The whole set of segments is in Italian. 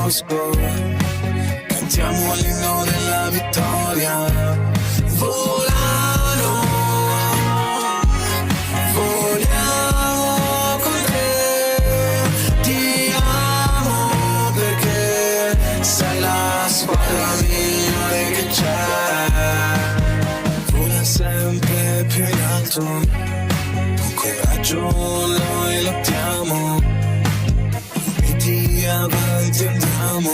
bosco, cantiamo l'inno della vittoria. Volano, voliamo con te, ti amo perché sei la squadra migliore che c'è. Vola sempre più in alto, con coraggio noi lottiamo, uniti avanti andiamo,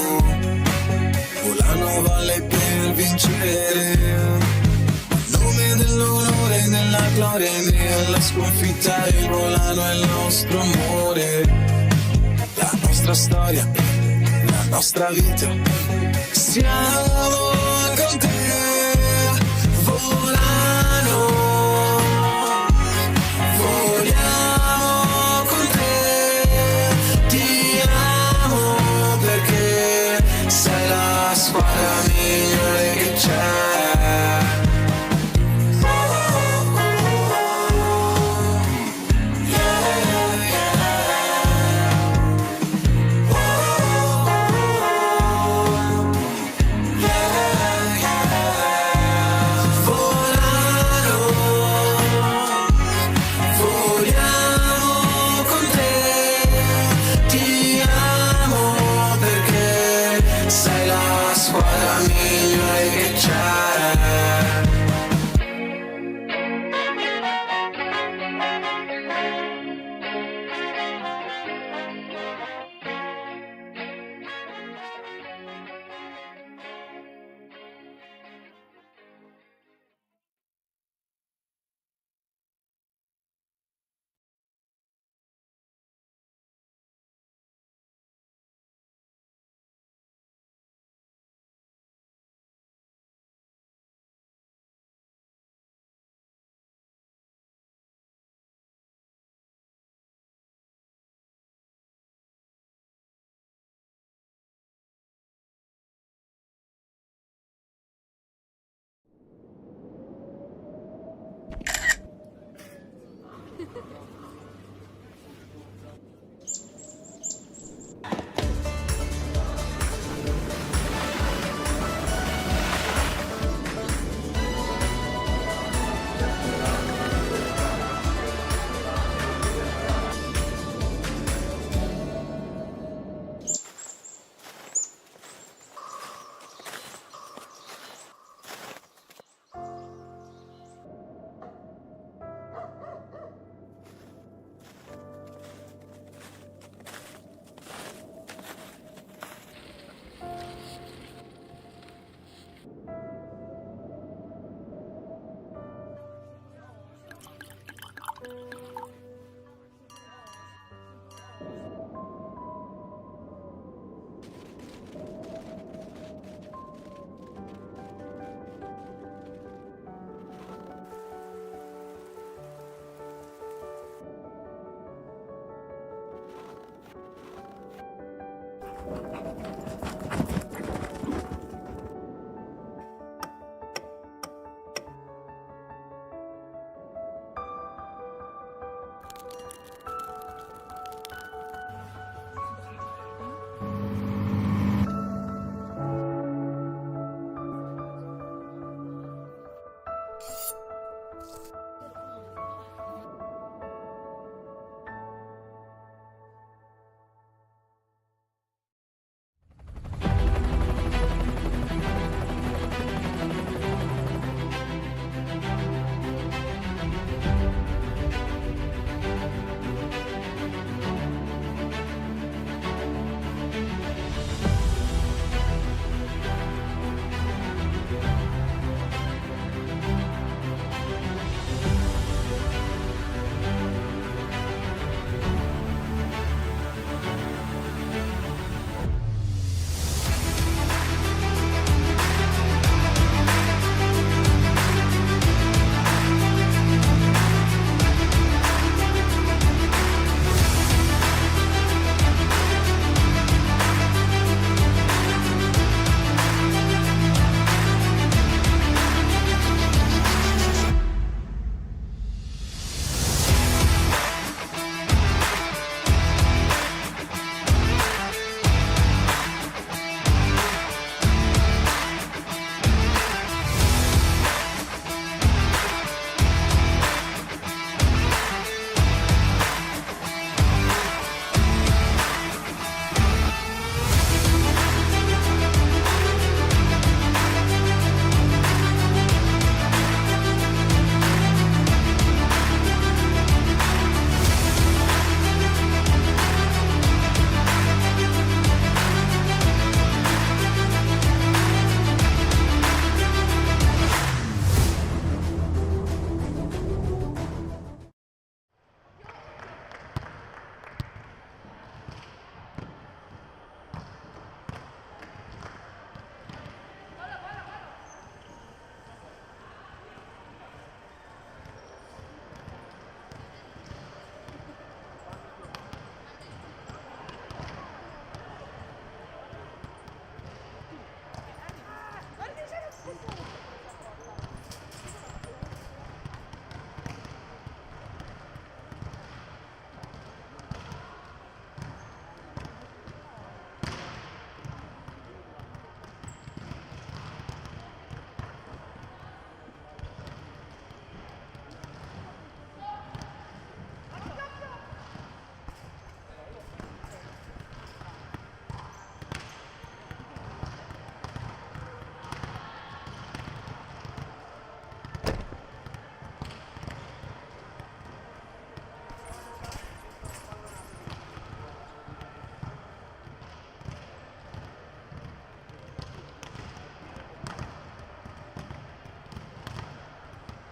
volano valle per vincere. Nome dell'onore, della gloria e della sconfitta, il volano è il nostro amore, la nostra storia, la nostra vita. Siamo con te, volano, voliamo con te, ti amo perché sei la squadra migliore che c'è.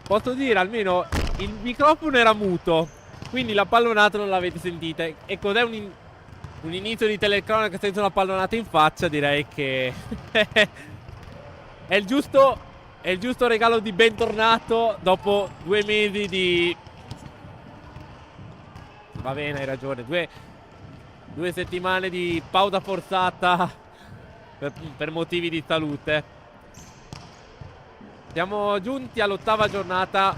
posso dire almeno il microfono era muto, quindi la pallonata non l'avete sentita. E cos'è un inizio di telecronaca senza una pallonata in faccia? Direi che è il giusto regalo di bentornato dopo 2 mesi di... Va bene, hai ragione, 2 settimane di pausa forzata per motivi di salute. Siamo giunti all'8ª giornata.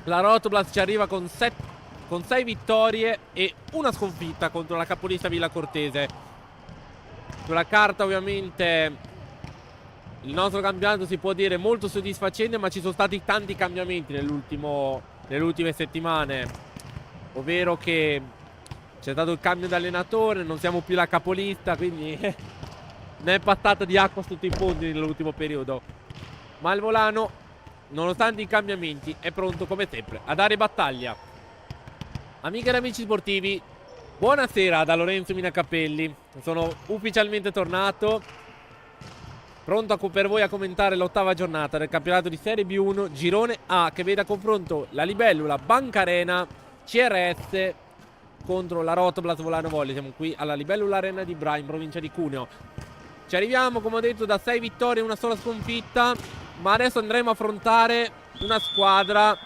La Rotoblast ci arriva con 6 vittorie e una sconfitta contro la capolista Villa Cortese. Sulla carta ovviamente il nostro campionato si può dire molto soddisfacente, ma ci sono stati tanti cambiamenti nelle ultime settimane, ovvero che c'è stato il cambio di allenatore, non siamo più la capolista, quindi ne è passata di acqua sotto i ponti nell'ultimo periodo. Ma il Volano, nonostante i cambiamenti, è pronto come sempre a dare battaglia. Amiche ed amici sportivi, buonasera da Lorenzo Minacapelli. Sono ufficialmente tornato, pronto per voi a commentare l'8ª giornata del campionato di Serie B1 Girone A, che vede a confronto la Libellula Bancarena CRS contro la Rotoblast Volano Volley. Siamo qui alla Libellula Arena di Bra, in provincia di Cuneo. Ci arriviamo, come ho detto, da 6 vittorie e una sola sconfitta, ma adesso andremo a affrontare una squadra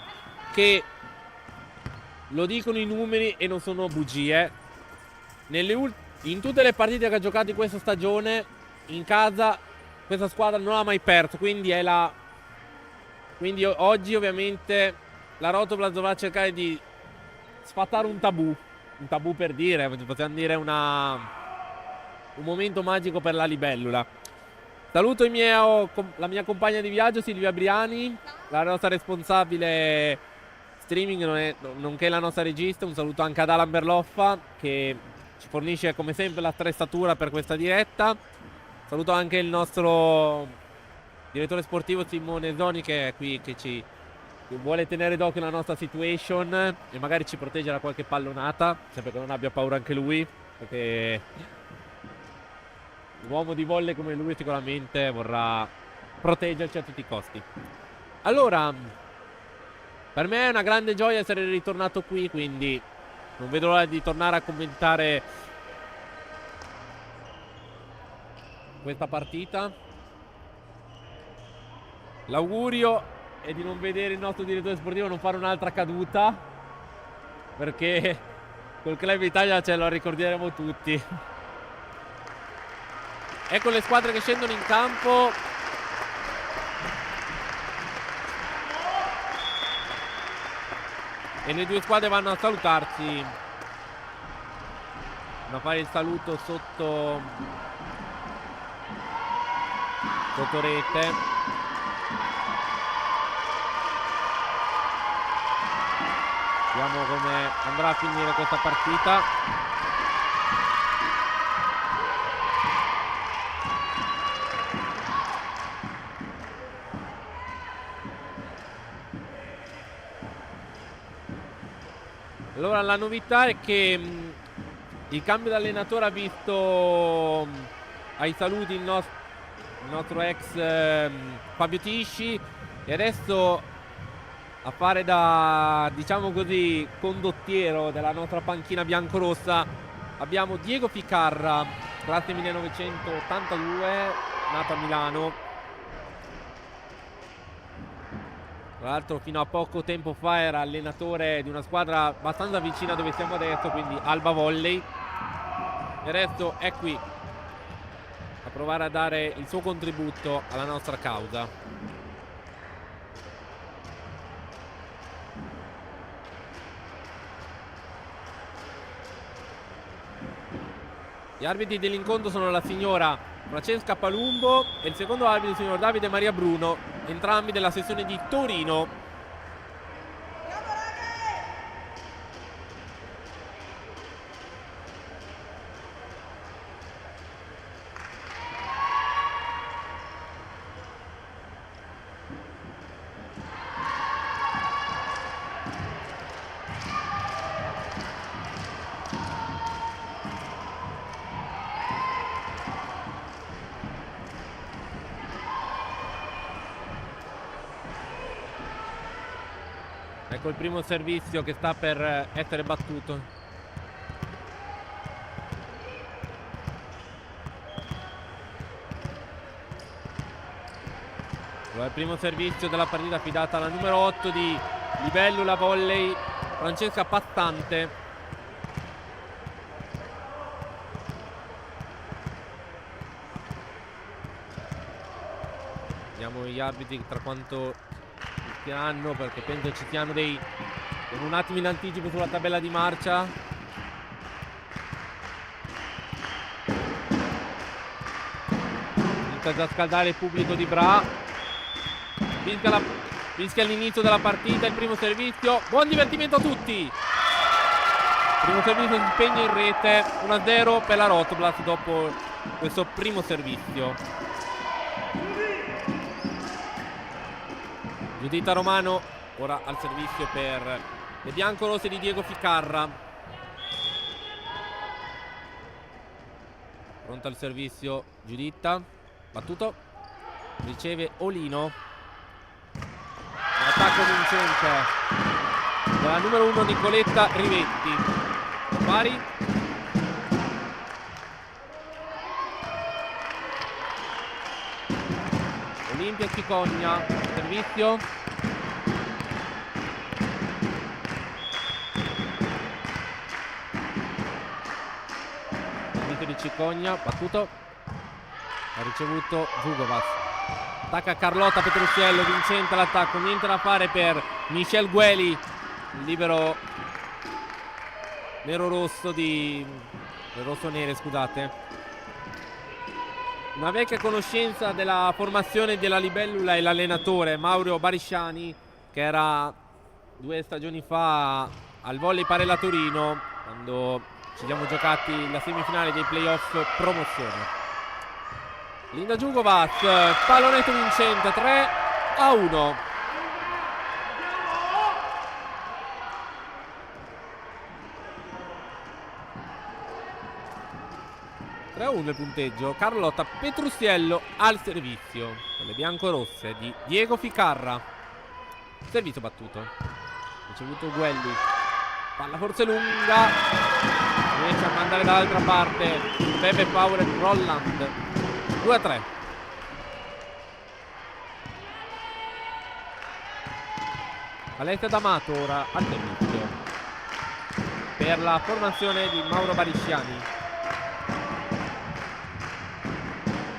che, lo dicono i numeri e non sono bugie, in tutte le partite che ha giocato in questa stagione in casa questa squadra non ha mai perso, quindi quindi oggi ovviamente la Rotoblast dovrà cercare di sfatare un tabù per dire, possiamo dire un momento magico per la Libellula. Saluto la mia compagna di viaggio Silvia Briani, la nostra responsabile streaming, nonché la nostra regista. Un saluto anche ad Alan Berloffa, che ci fornisce come sempre l'attrezzatura per questa diretta. Saluto anche il nostro direttore sportivo Simone Zoni, che è qui, che vuole tenere d'occhio la nostra situation e magari ci protegge da qualche pallonata, sempre che non abbia paura anche lui, perché un uomo di volley come lui sicuramente vorrà proteggerci a tutti i costi. Allora, per me è una grande gioia essere ritornato qui, quindi non vedo l'ora di tornare a commentare questa partita. L'augurio è di non vedere il nostro direttore sportivo non fare un'altra caduta, perché col Club Italia ce lo ricorderemo tutti. Ecco le squadre che scendono in campo. E le due squadre vanno a salutarsi, vanno a fare il saluto sotto rete. Vediamo come andrà a finire questa partita. Allora, la novità è che il cambio di allenatore ha visto ai saluti il nostro ex Fabio Tisci, e adesso a fare da, diciamo così, condottiero della nostra panchina biancorossa abbiamo Diego Ficarra, classe 1982, nato a Milano. Tra l'altro fino a poco tempo fa era allenatore di una squadra abbastanza vicina dove siamo adesso, quindi Alba Volley. E adesso è qui a provare a dare il suo contributo alla nostra causa. Gli arbitri dell'incontro sono la signora Francesca Palumbo e il secondo arbitro il signor Davide Maria Bruno, entrambi della sezione di Torino. Ecco il primo servizio che sta per essere battuto. Allora, il primo servizio della partita affidata alla numero 8 di Libellula Volley, Francesca Passante. Vediamo gli arbitri tra quanto hanno, perché penso ci siano dei con un attimo in anticipo sulla tabella di marcia. Inizia già a scaldare il pubblico di Bra. Fischia l'inizio della partita, il primo servizio. Buon divertimento a tutti. Primo servizio si spegna in rete. 1-0 per la Rotoblat dopo questo primo servizio. Giuditta Romano ora al servizio per le biancorosse di Diego Ficarra. Pronta al servizio Giuditta. Battuto. Riceve Olino. Attacco vincente della numero 1 Nicoletta Rivetti. Pari. Olimpia Cicogna. Servizio. Servizio di Cicogna. Battuto. Ha ricevuto Zugovas. Attacca Carlotta Petrucciello. Vincente l'attacco. Niente da fare per Michel Gueli. Il libero nero-rosso di rosso-nere, scusate. Una vecchia conoscenza della formazione della Libellula e l'allenatore Mauro Barisciani, che era 2 stagioni fa al Volley Parella Torino, quando ci siamo giocati la semifinale dei playoff promozione. Linda Giugovac, pallonetto vincente, 3-1. Il punteggio. Carlotta Petrucciello al servizio con le biancorosse di Diego Ficarra. Servizio battuto. Ricevuto Guelli. Palla forse lunga. Riesce a mandare dall'altra parte Pepe Power Rolland. 2-3. Aletta D'Amato ora al servizio per la formazione di Mauro Barisciani.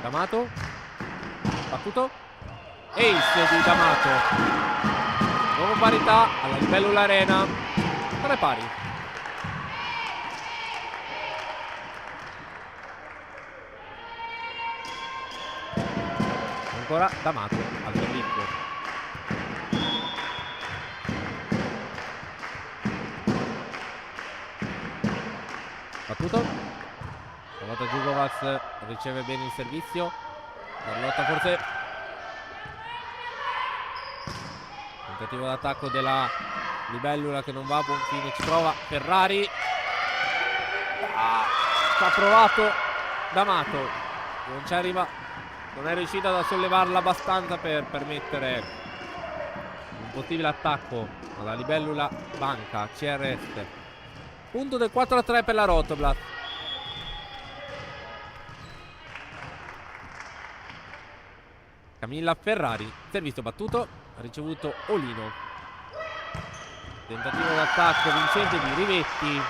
D'Amato. Battuto. Ace di D'Amato. Nuova parità alla Libellula Arena. 3 pari. Ancora D'Amato al servizio. Battuto. Carlotta Giugovac riceve bene il servizio. Carlotta forse. Tentativo d'attacco della Libellula che non va a buon fine. Ci prova Ferrari. Ci ha provato D'Amato. Non ci arriva. Non è riuscita a sollevarla abbastanza per permettere un possibile attacco alla Libellula Banca CRS. Punto del 4-3 per la Rotoblat. Camilla Ferrari, servizio battuto, ha ricevuto Olino. Tentativo d'attacco vincente di Rivetti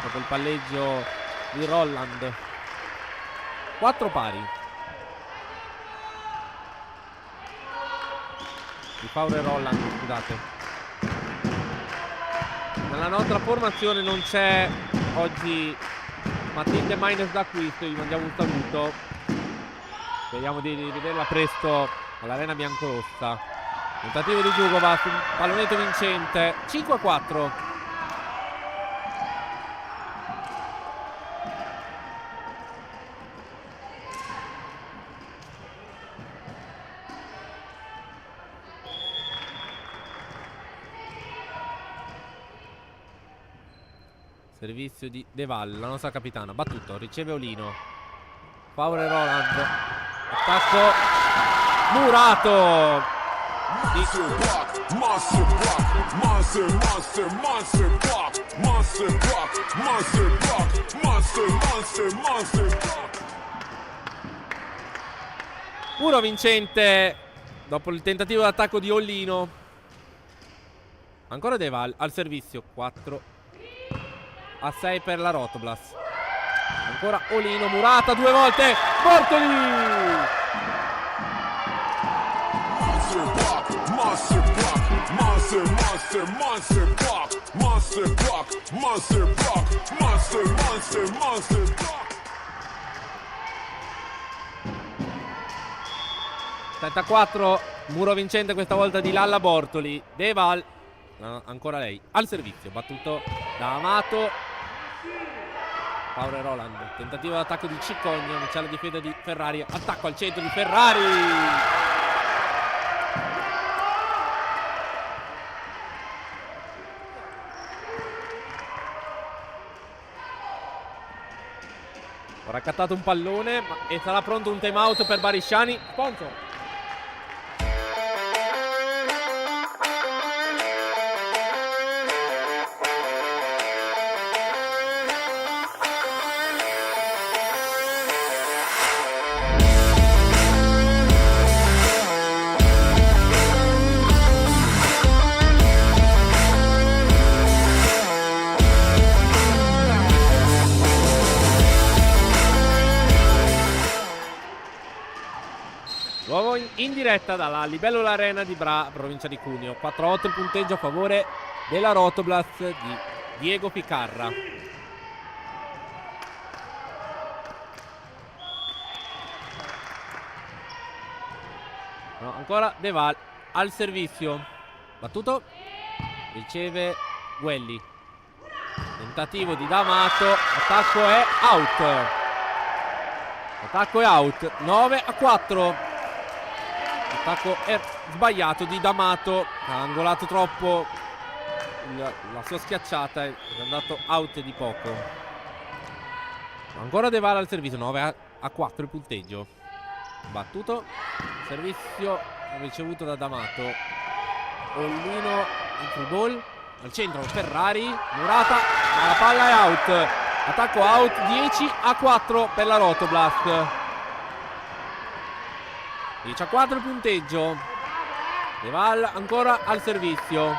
dopo il palleggio di Rolland. 4 pari. Di Paolo e Rolland, scusate. Nella nostra formazione non c'è oggi Matilde Miners d'acquisto, gli mandiamo un saluto. Speriamo di rivederla presto all'Arena Biancorossa. Tentativo di Giugovac, pallonetto vincente, 5-4. Servizio di De Valle, la nostra capitana. Battuto, riceve Olino. Paolo e Roland. Attacco Murato. Muro vincente dopo il tentativo d'attacco di Ollino. Ancora Deval al servizio. 4-6 per la Rotoblas. Ancora Ollino, Murata 2 volte, Bortoli! ...34, muro vincente questa volta di Lalla Bortoli. Deval, ancora lei, al servizio, battuto da Amato. Paolo Roland, tentativo d'attacco di Cicogna, c'è la difesa di Ferrari, attacco al centro di Ferrari. Ha raccattato un pallone e sarà pronto un time out per Barisciani. Sponsor. Nuovo in diretta dalla Libellola Arena di Bra, provincia di Cuneo. 4-8 il punteggio a favore della Rotoblast di Diego Picarra. No, ancora Deval al servizio. Battuto. Riceve Guelli. Tentativo di D'Amato. Attacco è out. Attacco è out. 9-4. Attacco è sbagliato di D'Amato, ha angolato troppo la sua schiacciata ed è andato out di poco. Ancora Deval al servizio, 9-4 il punteggio. Battuto, servizio ricevuto da D'Amato. Ollino in free ball, al centro Ferrari, Murata, ma la palla è out. Attacco out, 10-4 per la Rotoblast. 14 il punteggio. Deval ancora al servizio.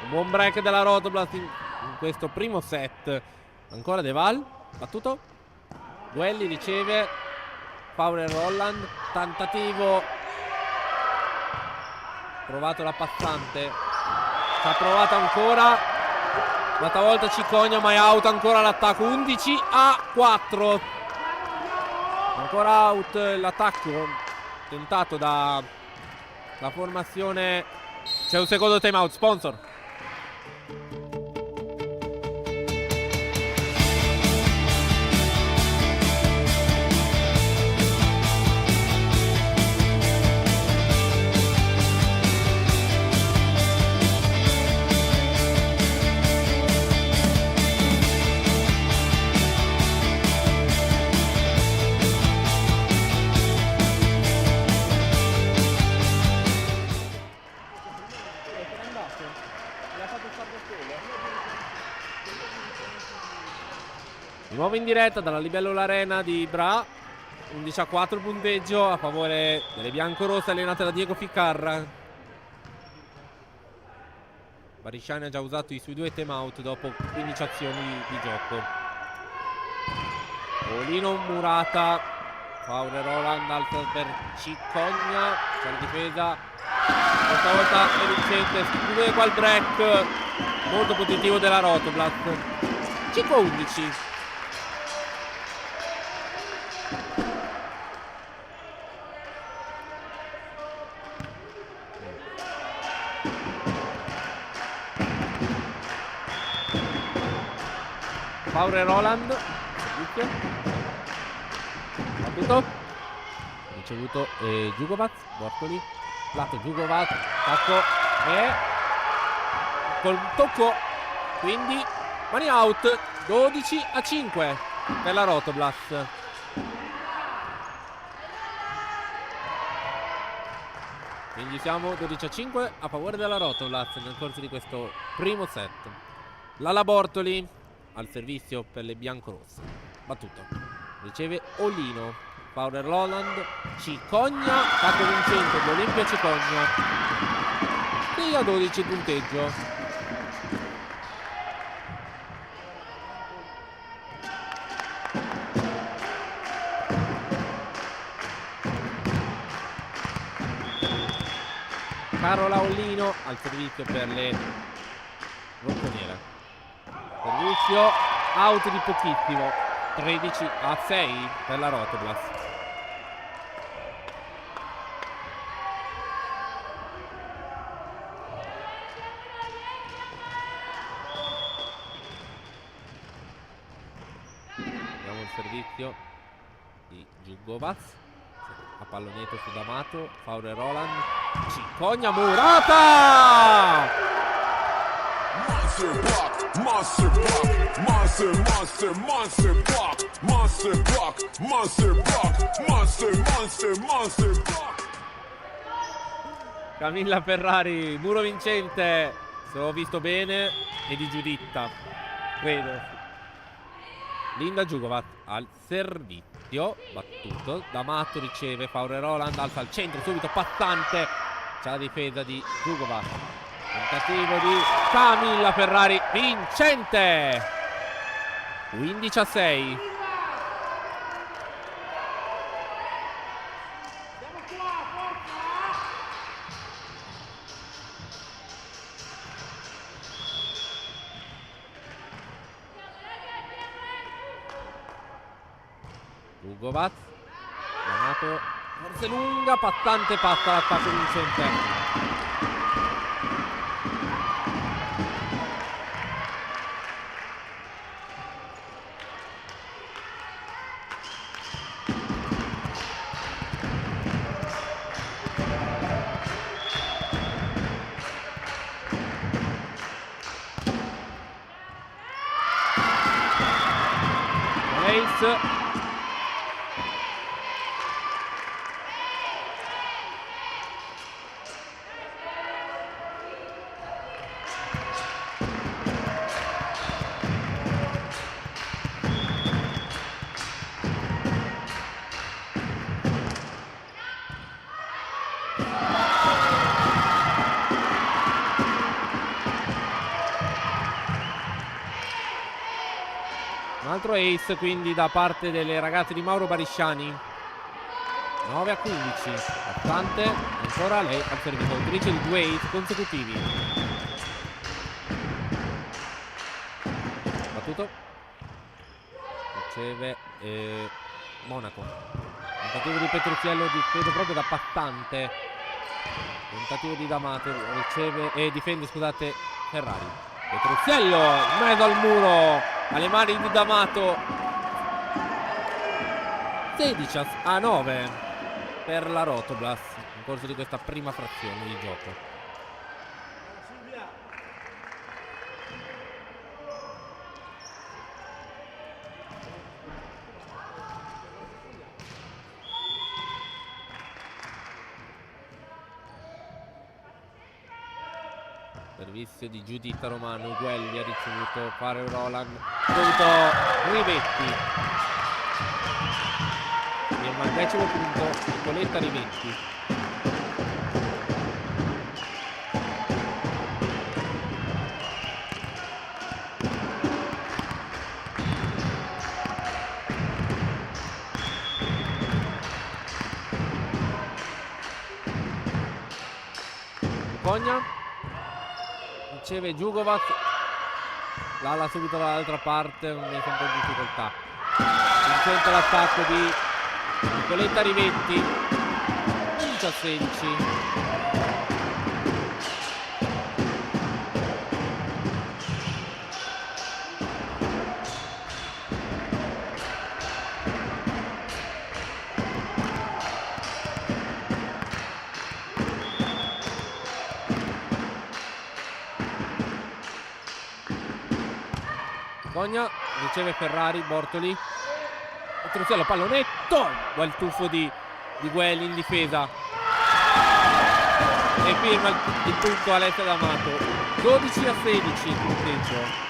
Un buon break della Rotoblast in questo primo set. Ancora Deval, battuto. Guelli riceve. Paolo Roland, tentativo. Provato la passante. Ci ha provato ancora. L'altra volta Cicogna, ma è out ancora l'attacco. 11-4. Ancora out l'attacco tentato da la formazione. C'è un secondo time out. Sponsor. Di nuovo in diretta dalla Libellola Arena di Bra. 11-4 il punteggio a favore delle biancorosse allenate da Diego Ficarra. Barisciani ha già usato i suoi 2 time out dopo 15 azioni di gioco. Olino, Murata, Paolo Roland, alto per Cicogna, c'è la difesa, questa volta è vincente, chiude qua il break molto positivo della Rotoblast. 5-11. Paolo Roland, battuto, ricevuto Djugovac, Bortoli, lato Djugovac, tacco e col tocco, quindi mani out. 12-5 per la Rotoblast. Quindi siamo 12-5 a favore della Rotolaz nel corso di questo primo set. Lala Bortoli al servizio per le biancorosse. Battuto. Riceve Olino. Faurer Roland. Cicogna. Attacco vincente di Olimpia Cicogna. 6-12 il punteggio. Carola Ollino al servizio per le rossonere. Servizio out di pochissimo. 13-6 per la Rotoblas. Abbiamo il servizio di Giugovac. A pallonetto su D'Amato. Faurer Roland. Cicogna Murata! Monster block, monster block, monster block. Camilla Ferrari, muro vincente, se ho visto bene, e di Giuditta, credo. Linda Giugovac al servizio, battuto. D'Amato riceve, Faurer Roland alza al centro, subito passante. C'è la difesa di Giugovac. Tentativo di Camilla Ferrari, vincente. 15-6. Giugovac. D'Amato, forse lunga, passante, passa l'attacco vincente. Ace. Un altro ace quindi da parte delle ragazze di Mauro Barisciani. 9-15. Attante ancora lei al servizio, autrice di 2 ace consecutivi. Battuto. Riceve Monaco. Tentativo di Petrucciello, difende proprio da passante. Tentativo di D'Amato, riceve difende, scusate, Ferrari. Petrucciello in mezzo al muro, alle mani di D'Amato. 16-9 per la Rotoblas nel corso di questa prima frazione di gioco. Servizio di Giuditta Romano, Guelli ha ricevuto, Faurer Roland, subito Rivetti. Firma al 10° punto, Nicoletta Rivetti. Cogna. Riceve Giugovac, l'ala subito dall'altra parte, mette un po' di difficoltà. Vincente l'attacco di Nicoletta Rivetti. 15-16. Cogna, riceve Ferrari, Bortoli. Petrucciello, pallonetto. Buon tuffo di Guelli in difesa. e firma il punto Alessio D'Amato. 12-16 il punteggio.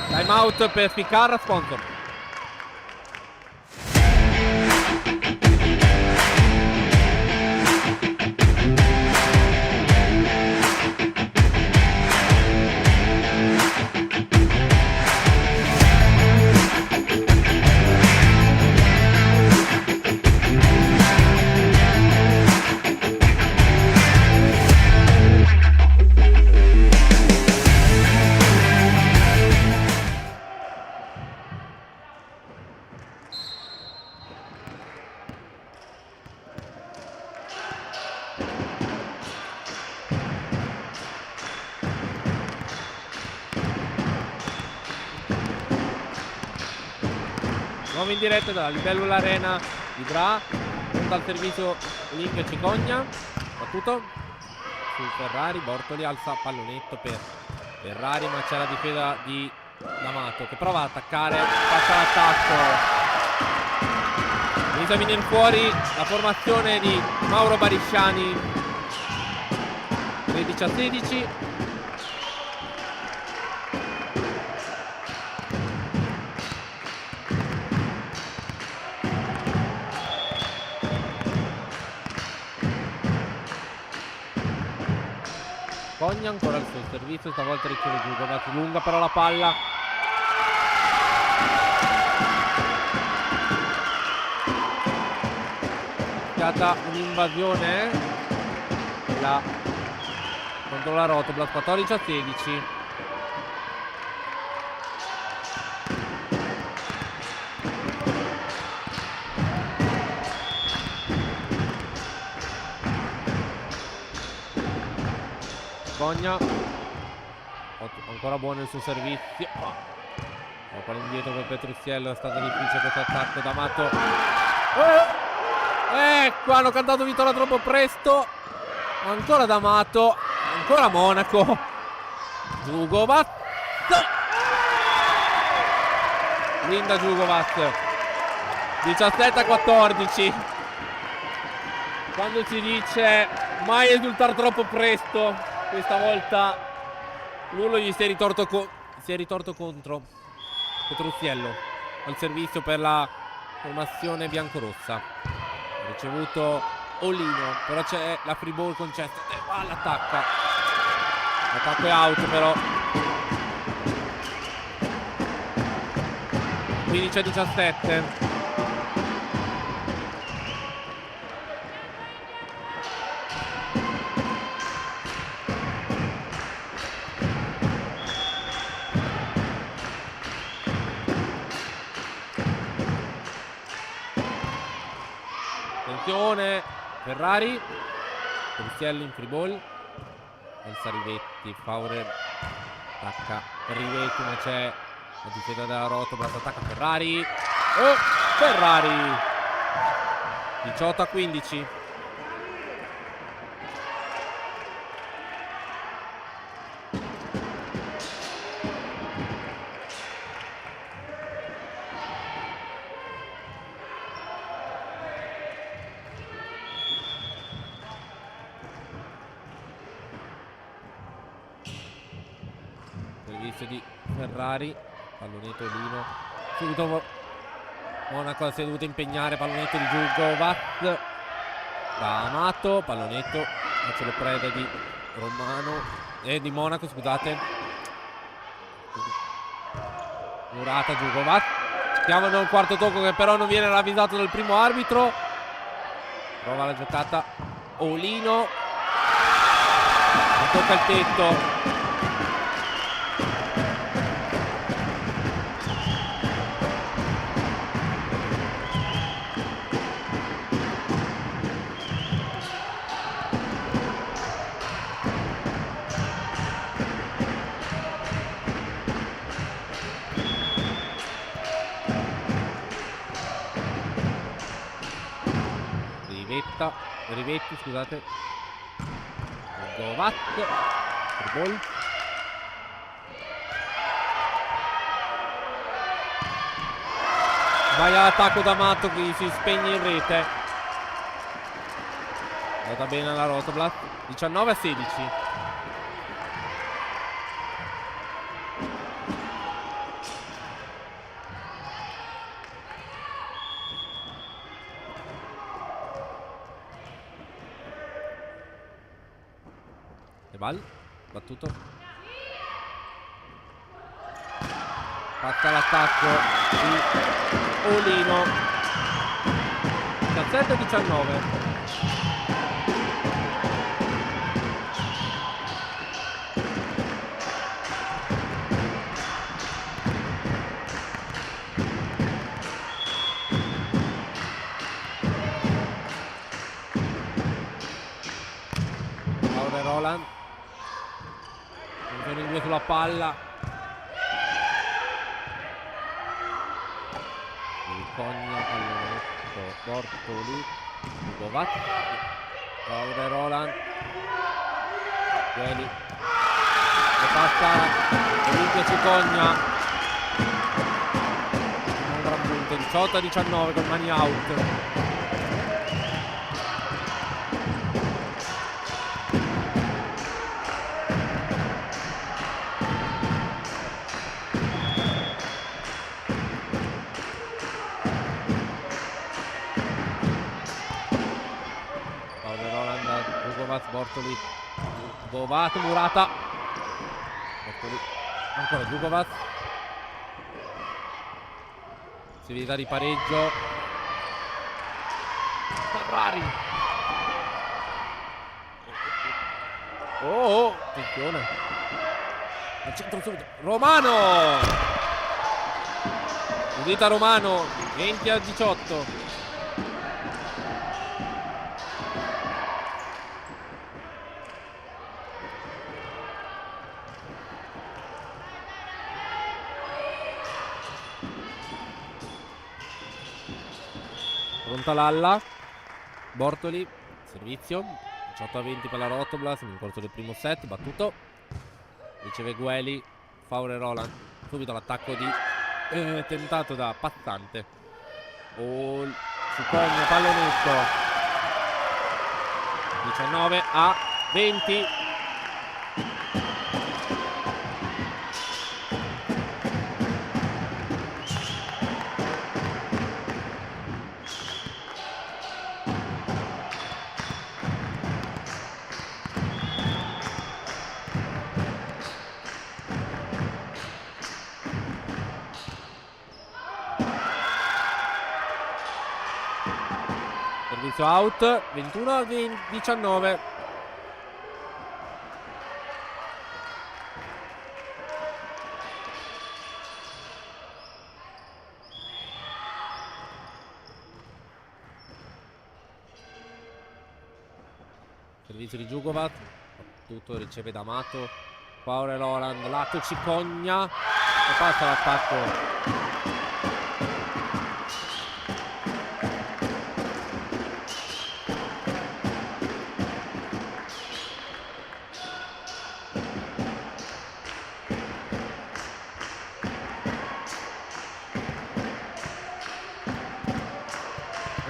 Time out per Ficarra, sponsor. Nuovo in diretta da Libellula Arena di Bra. Punta al servizio Link e Cicogna. Battuto su Ferrari. Bortoli alza pallonetto per Ferrari, ma c'è la difesa di D'Amato che prova ad attaccare. Passa l'attacco. Inizia a venire fuori la formazione di Mauro Barisciani. 13-16. Cogna ancora il suo servizio, stavolta riceve Giugovac, lunga però la palla. Stata un'invasione contro la Rotoblat. 14-16. Cogna ancora buono il suo servizio. Poi indietro per Petruziello. È stato difficile questo attacco. D'Amato. Qua hanno cantato vittoria troppo presto. Ancora D'Amato. Ancora Monaco. Giugovac. Linda Giugovac. 17-14. Quando si dice mai esultare troppo presto, questa volta l'Urlo gli si è ritorto contro. Petruziello al servizio per la formazione biancorossa. Ha ricevuto Olino, però c'è la free ball concessa. L'attacca. L'attacco è out però. 15-17. Ferrari. Petruziello in free ball. Alza Rivetti. Faurer attacca Rivetti, ma c'è la difesa della Rotoblat. Attacca Ferrari. Ferrari 18-15. Di Ferrari, pallonetto Lino, subito Monaco si è dovuto impegnare, pallonetto di Giugovac da Amato, pallonetto, ma ce lo preda di Romano di Monaco, scusate. Murata, Giugovac, chiamano il quarto tocco che però non viene ravvisato dal primo arbitro. Prova la giocata Olino, tocca il tetto. Rivetti, scusate. Giugovac. Ball. Vai all'attacco D'Amato che si spegne in rete. È andata bene la Rotoblat. 19-16. Eval, battuto. Passa l'attacco di Olino. 17-19. Laura Roland. Sono in due sulla palla. Cogna, pallonetto, Bortoli, Lugovac, Laura Roland, Gueli, e passa Olimpia Cicogna, un gran punto, 18-19 con mani out. Bortoli, Djugovac, Murata, Bortoli, ancora Djugovac, si vede di pareggio, Ferrari, oh, attenzione, al centro subito, Romano, Udita Romano, 20-18. Pronta Lalla, Bortoli, servizio, 18-20 per la Rotoblas nel corso del primo set, battuto, riceve Gueli, Faure Roland, subito l'attacco di tentato da Passante, Cicogna, pallonetto, 19-20. Servizio out, 21-19. Servizio di Djugovac, tutto riceve D'Amato, Faure Roland, lato Cicogna e passa l'attacco.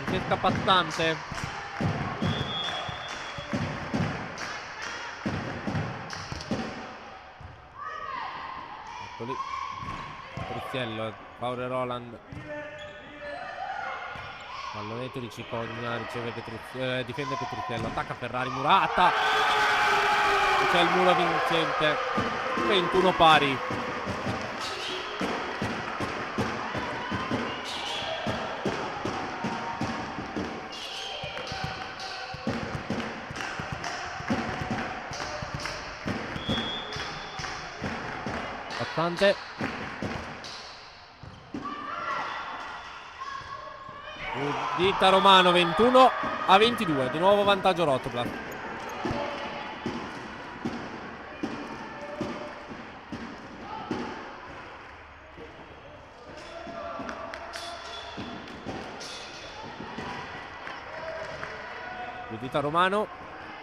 Francesca Passante, ecco lì Petruzzello, Faure Roland, pallonetto di Cicogna, riceve difende Petruzzello, attacca Ferrari, Murata, e c'è il muro vincente, 21 pari. Passante, Udita Romano, 21-22, di nuovo vantaggio Rotoblat. Udita Romano,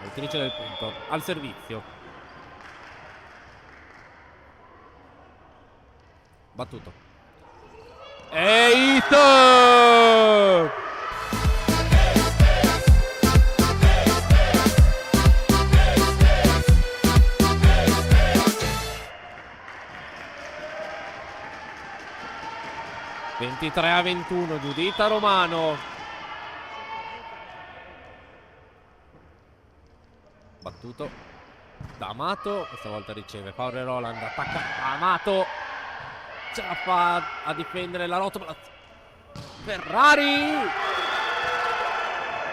autrice del punto, al servizio. Battuto. Ehi, visto! (23-21) Giuditta Romano. Battuto da Amato, questa volta riceve Paolo Roland, attacca Amato, ce la fa a difendere la rotola. Ferrari,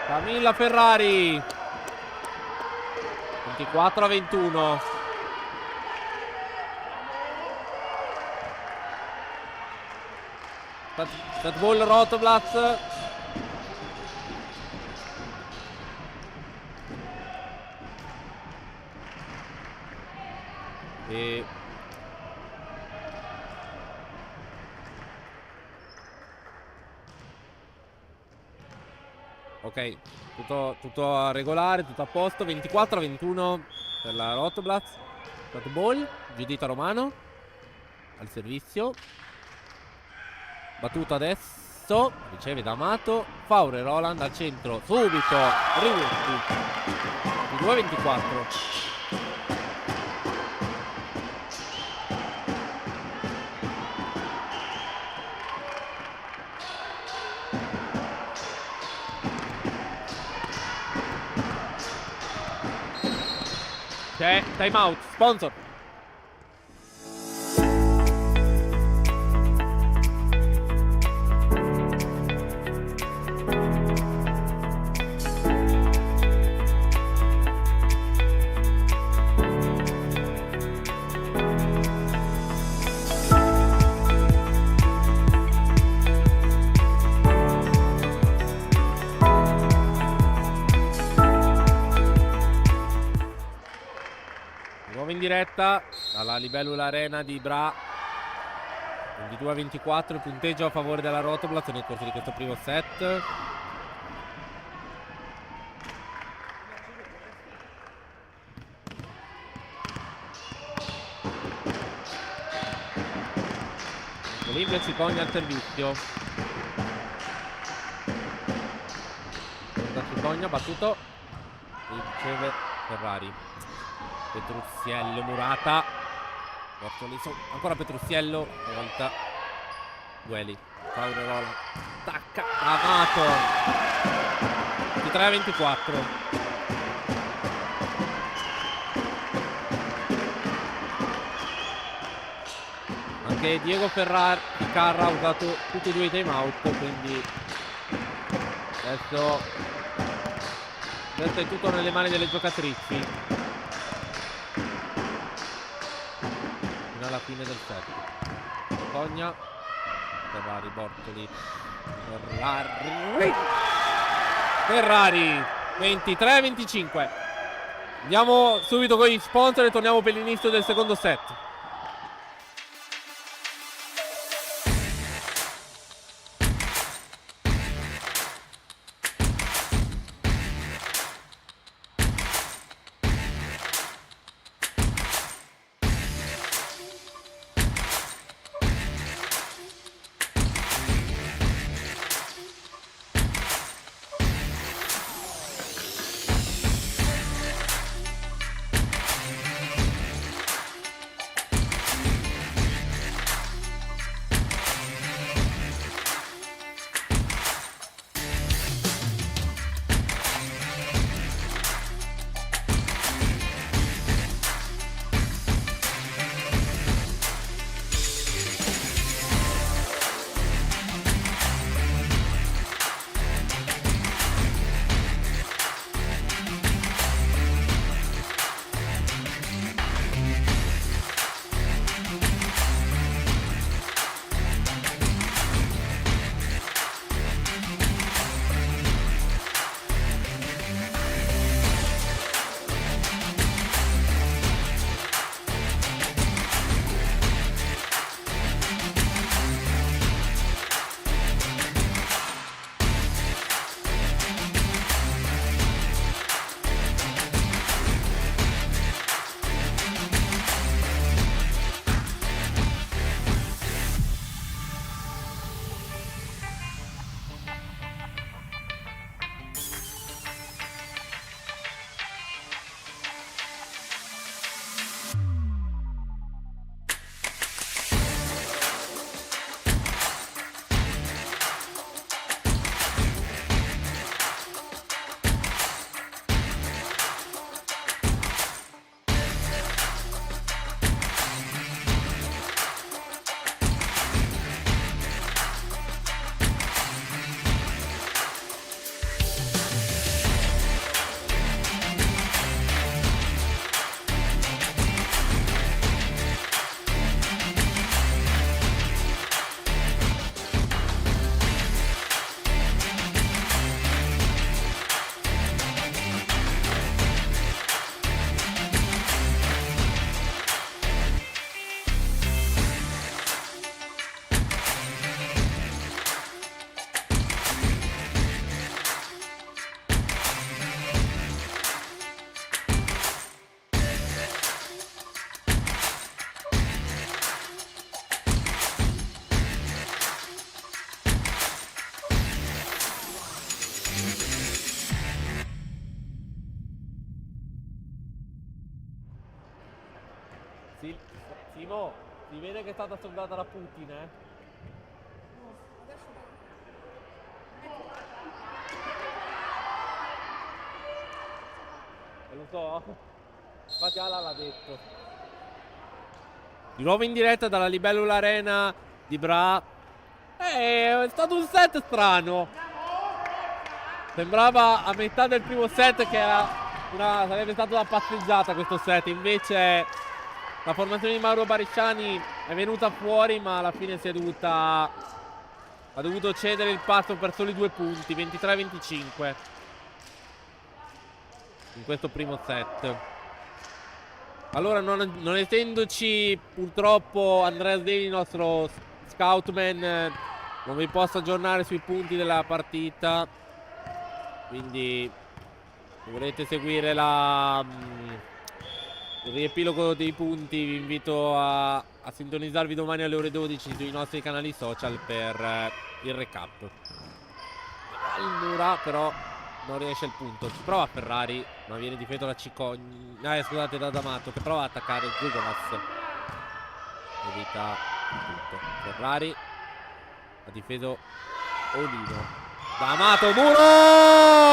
Camilla Ferrari. 24-21. Set ball Rotoblat. E ok, tutto regolare, tutto a posto. 24-21 per la Rotoblat. Set ball, Giuditta Romano al servizio. Battuto adesso, riceve da Amato. Faure Roland al centro, subito Riverti. 22-24. C'è time out, sponsor. In diretta dalla Libellula Arena di Bra. 22-24 il punteggio a favore della Rotoblat nel corso di questo primo set. Olimpia Cicogna al servizio. Da Cicogna, battuto, riceve Ferrari. Petruziello, Murata. Ancora Petruziello. Una volta Gueli. Paolo Roland. Attacca Amato. 23-24. Anche Diego Carra ha usato tutti e due i time out, quindi adesso è tutto nelle mani delle giocatrici alla fine del set. Cogna, Ferrari, Bortoli, Ferrari 23-25. Andiamo subito con gli sponsor e torniamo per l'inizio del secondo set. Simo, si vede che è stata sondata da Putin, Lo so. Infatti Ala l'ha detto. Di nuovo in diretta dalla Libellula Arena di Bra. È stato un set strano. Sembrava a metà del primo set che sarebbe stata una passeggiata questo set. Invece la formazione di Mauro Barisciani è venuta fuori, ma alla fine ha dovuto cedere il passo per soli 2 punti, 23-25 in questo primo set. Allora, non essendoci purtroppo Andreas Daly, il nostro scoutman, non vi posso aggiornare sui punti della partita. Quindi, se volete seguire il riepilogo dei punti, vi invito a sintonizzarvi domani alle ore 12 sui nostri canali social per il recap. Allora, però non riesce il punto. Ci prova Ferrari, ma viene difeso da Cicogna. Scusate, da D'Amato, che prova ad attaccare Zugovas. Evita il punto. Ferrari ha difeso Olino. D'Amato, muro!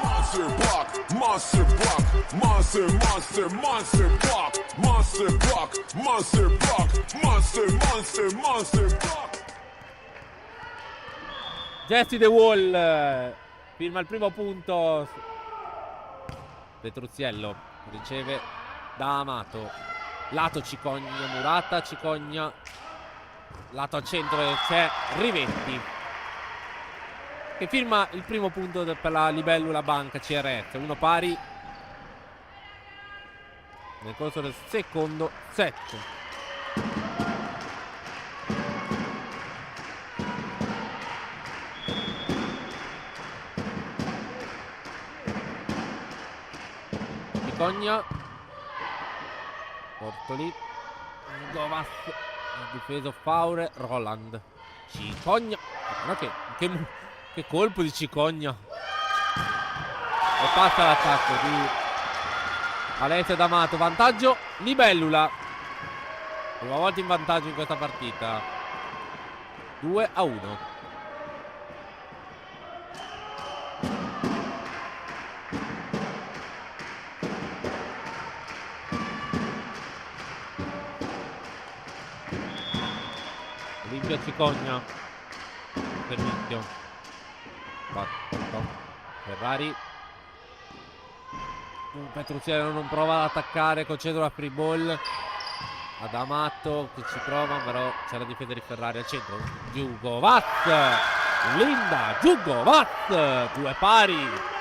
Monster block, monster block, monster, monster, monster block, monster block, monster block, monster, monster, monster block. Jesse The Wall firma il primo punto. Petruzziello riceve da Amato. Lato Cicogna, Murata, Cicogna. Lato al centro c'è Rivetti, che firma il primo punto per la Libellula Banca CRS. 1 pari nel corso del secondo set. Cicogna, Portoli, Govas, difeso Faure, Roland, Cicogna. Guarda che colpo di Cicogna. E passa l'attacco di Alessio D'Amato. Vantaggio Libellula, prima volta in vantaggio in questa partita. 2-1. Olimpia Cicogna, servizio, battuto Ferrari. Petruzziello non prova ad attaccare, concedono la free ball ad Amato, che ci prova, però c'è la difesa di Ferrari al centro. Jugovac, Linda, Jugovac, 2 pari.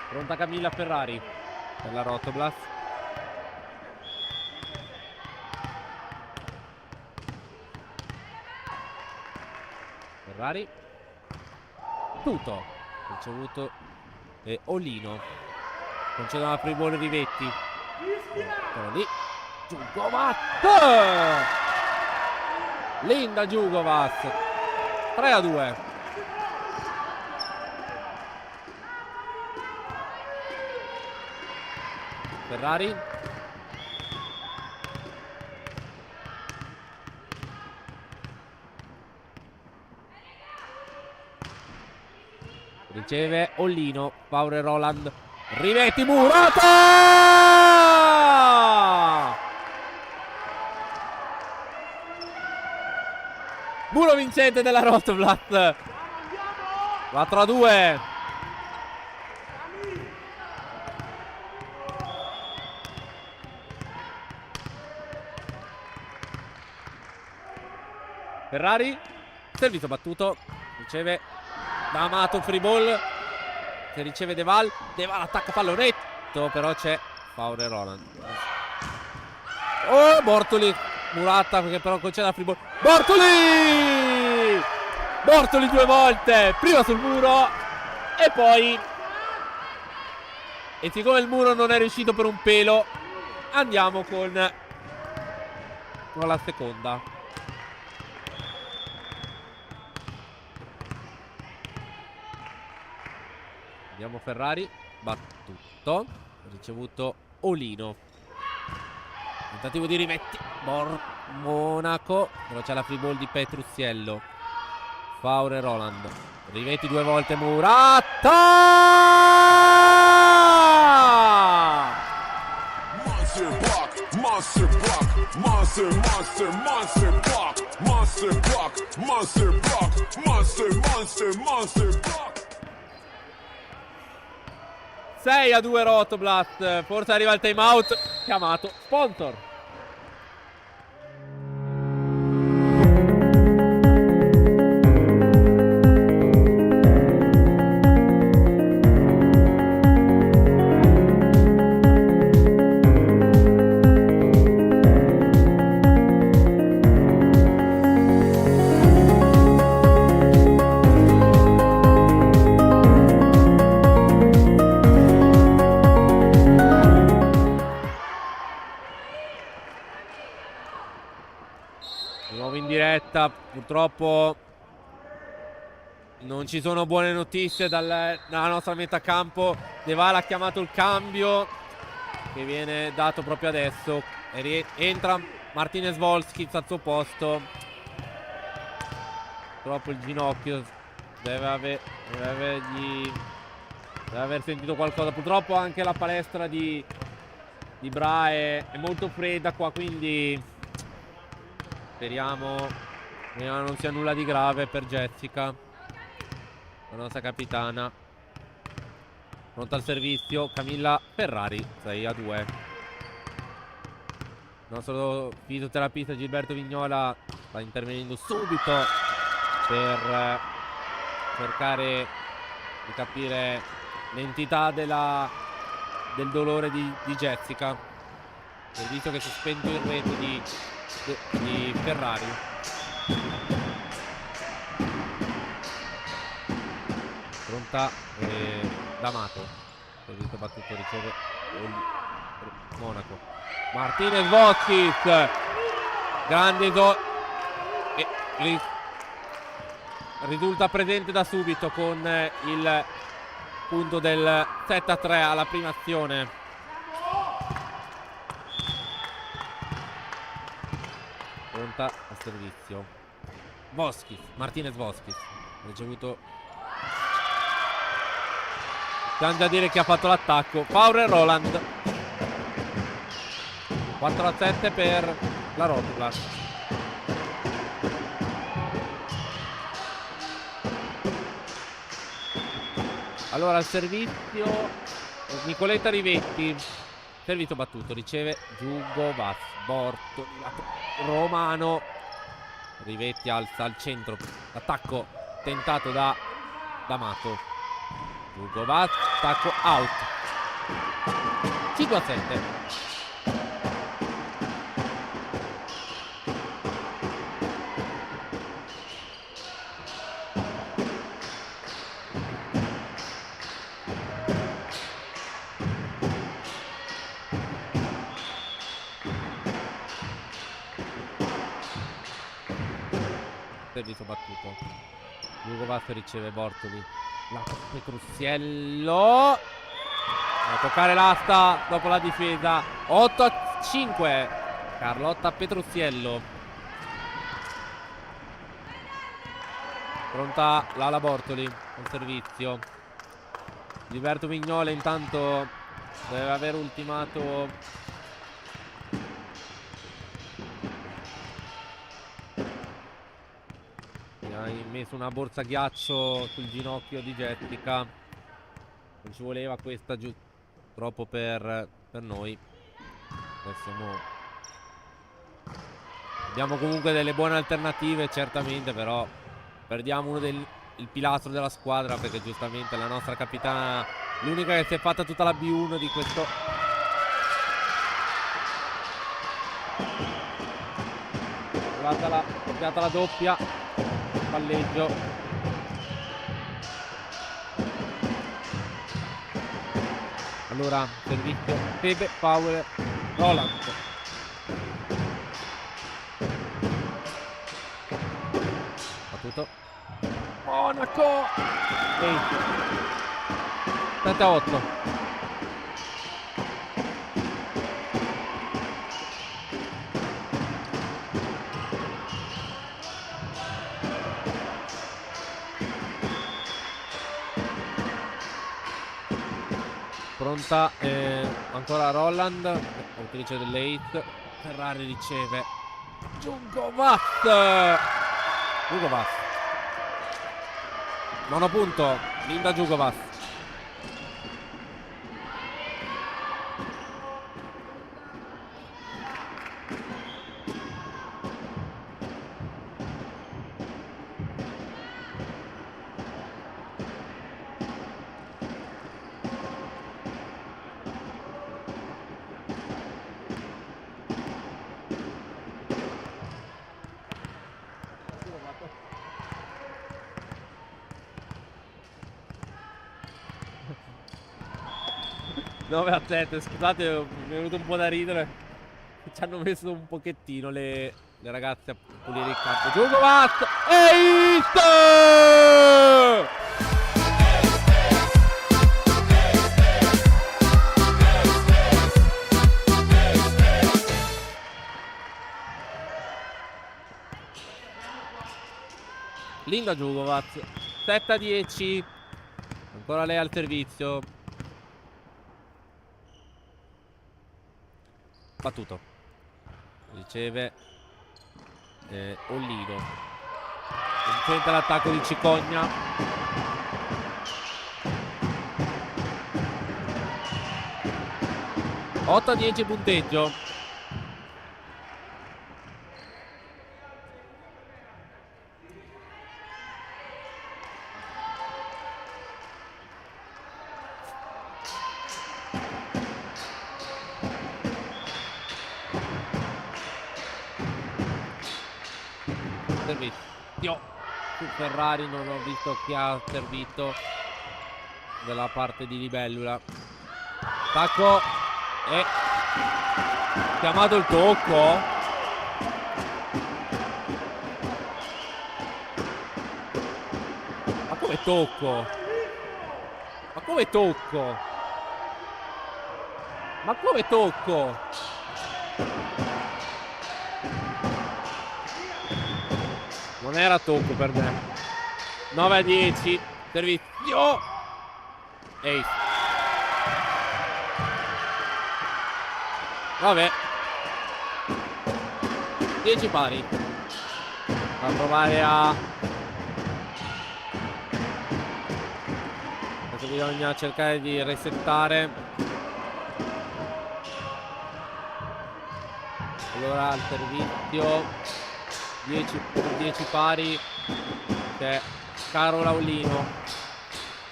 Pronta Camilla Ferrari per la Rotoblas. Ferrari. Tuto ricevuto e Olino concedono la free ball Rivetti. Però lì Jugovac, Linda Jugovac, 3-2. Ferrari. Riceve Ollino, Faure Roland, Rivetti, Murata! Muro vincente della Rotoblat. 4-2. Ferrari, servizio battuto, riceve D'Amato, free ball, che riceve Deval attacca pallonetto, però c'è Faure Roland. Oh, Bortoli, Murata, che però concede la free ball. Bortoli 2 volte, prima sul muro e poi, e siccome il muro non è riuscito per un pelo, andiamo con la seconda. Vediamo Ferrari. Battuto. Ricevuto Olino. Tentativo di Rivetti. Monaco. Però c'è la free ball di Petruziello. Faure Roland. Rivetti 2 volte. Murata. Monster block, monster block, monster, monster, monster block, monster block, monster block, monster, monster, monster block. 6-2 Rotoblat. Forse arriva il time out. Chiamato sponsor. Di nuovo in diretta. Purtroppo non ci sono buone notizie dalla nostra metà campo. De Val ha chiamato il cambio che viene dato proprio adesso. Entra Martinez Volskis al suo posto. Purtroppo il ginocchio deve aver sentito qualcosa. Purtroppo anche la palestra di Bra è molto fredda qua, quindi speriamo non sia nulla di grave per Jessica, la nostra capitana. Pronta al servizio Camilla Ferrari. 6-2. Il nostro fisioterapista Gilberto Vignola sta intervenendo subito per cercare di capire l'entità del dolore di Jessica. Servizio che si è spento il retro di Ferrari. Pronta D'Amato. Servizio battuto, riceve Monaco. Martinez Volskis. Grande risulta presente da subito con il punto del 7-3 alla prima azione. Pronta al servizio Volskis, Martinez Volskis. Ricevuto. Stiamo già a dire chi ha fatto l'attacco. Faure Roland. 4-7 per la Rotoblat. Allora il servizio Nicoletta Rivetti. Servizio battuto, riceve Giugo Vas. Borto Romano. Rivetti alza al centro. Attacco tentato da D'Amato. Giugo Vas. Attacco out. 5-7. Servizio battuto. Giugo Vas riceve Bortoli. Lato Petruziello. A toccare l'asta dopo la difesa. 8-5. Carlotta Petruziello. Pronta l'ala Bortoli al servizio. Gilberto Vignola intanto deve aver ultimato. Hai messo una borsa ghiaccio sul ginocchio di Jessica. Non ci voleva questa, giù troppo per noi. Adesso abbiamo comunque delle buone alternative, certamente, però perdiamo il pilastro della squadra, perché giustamente la nostra capitana, l'unica che si è fatta tutta la B1 di questo. Guardata la doppia. Palleggio. Allora servizio Febe, Power, Roland. Battuto Monaco. 7-8. Pronta, ancora Roland, autrice dell'Ace. Ferrari riceve. Djugovac. Nono punto, Linda Djugovac. Nove a 7, scusate, mi è venuto un po' da ridere. Ci hanno messo un pochettino le ragazze a pulire il campo. Djugovac e hit! Linda Djugovac, 7-10. Ancora lei al servizio. Battuto. Riceve Ollino. Intenta l'attacco di Cicogna. Otto a 10 punteggio. Servizio su Ferrari, non ho visto chi ha servito dalla parte di Libellula. Tacco e chiamato il tocco. Ma come tocco? Ma come tocco? Ma come tocco? Non era tocco per me. 9 a 10. Servizio. Ace. Vabbè. 10 pari. A provare a... Adesso bisogna cercare di resettare. Allora al servizio 10 pari, c'è Caro Laulino,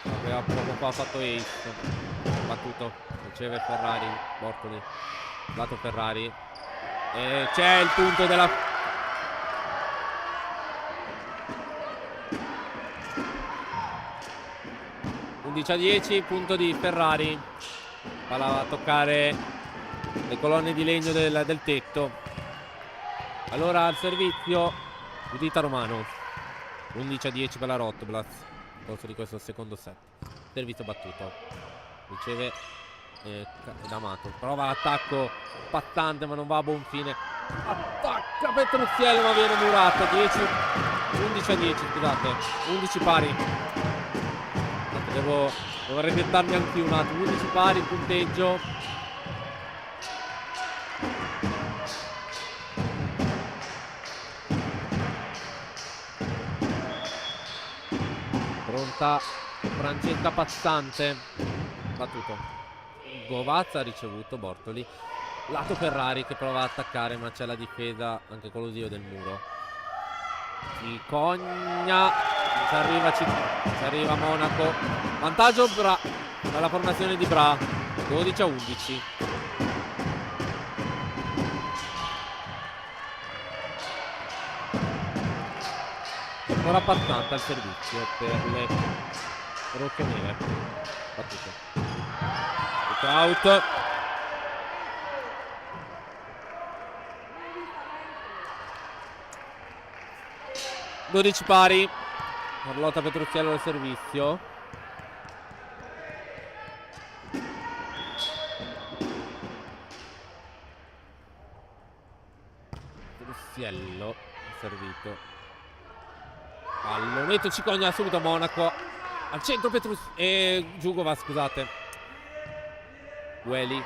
aveva poco fa fatto ace. Battuto, riceve Ferrari, Bortoli, lato Ferrari, e c'è il punto della... a 10, punto di Ferrari. Palla a toccare le colonne di legno del tetto. Allora al servizio Giuditta Romano. 11 a 10 per la Rotblas nel corso di questo secondo set. Servizio battuto. Riceve D'Amato. Prova l'attacco pattante ma non va a buon fine. Attacca Petruziello ma viene murato. 11 a 10, scusate. 11 pari. Devo resettarmi anche un attimo. 11 pari il punteggio. Pronta Francesca Passante. Battuto. Govazza ha ricevuto Bortoli. Lato Ferrari che prova a attaccare ma c'è la difesa anche con lo zio del muro. Cicogna. Ci arriva Monaco. Vantaggio Bra dalla formazione di Bra. 12 a 11. Ancora Passante al servizio per le rossonere. Battuto. Out. Dodici pari. Carlotta Petruziello al servizio. Petruziello servito. Pallonetto Cicogna subito a Monaco. Al centro Giugova, scusate. Gueli.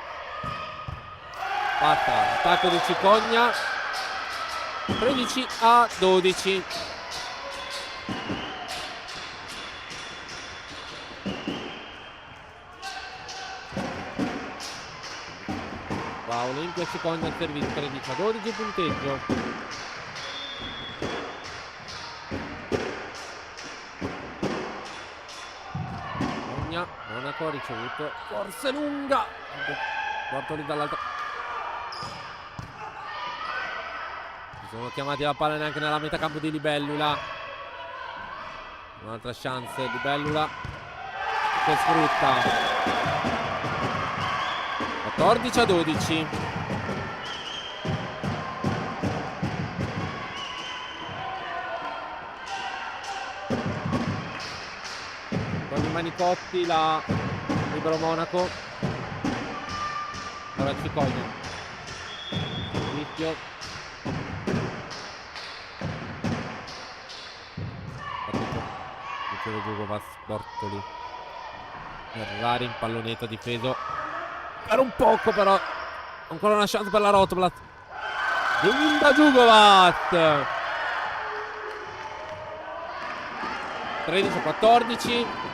Fatta. Attacco di Cicogna. 13-12. Va Olimpia Cicogna al servizio. 13-12 punteggio. Monaco ha ricevuto forse lunga. Bortoli dall'altra. Si sono chiamati la palla neanche nella metà campo di Libellula. Un'altra chance di Libellula che sfrutta. 14-12. Manicotti la libero Monaco. Ora Cicogna. Rischio. Riceve Giugova, Bortoli. Ferrari in pallonetto difeso per un poco, però ancora una chance per la Rotoblat. Linda Giugovat. 13-14.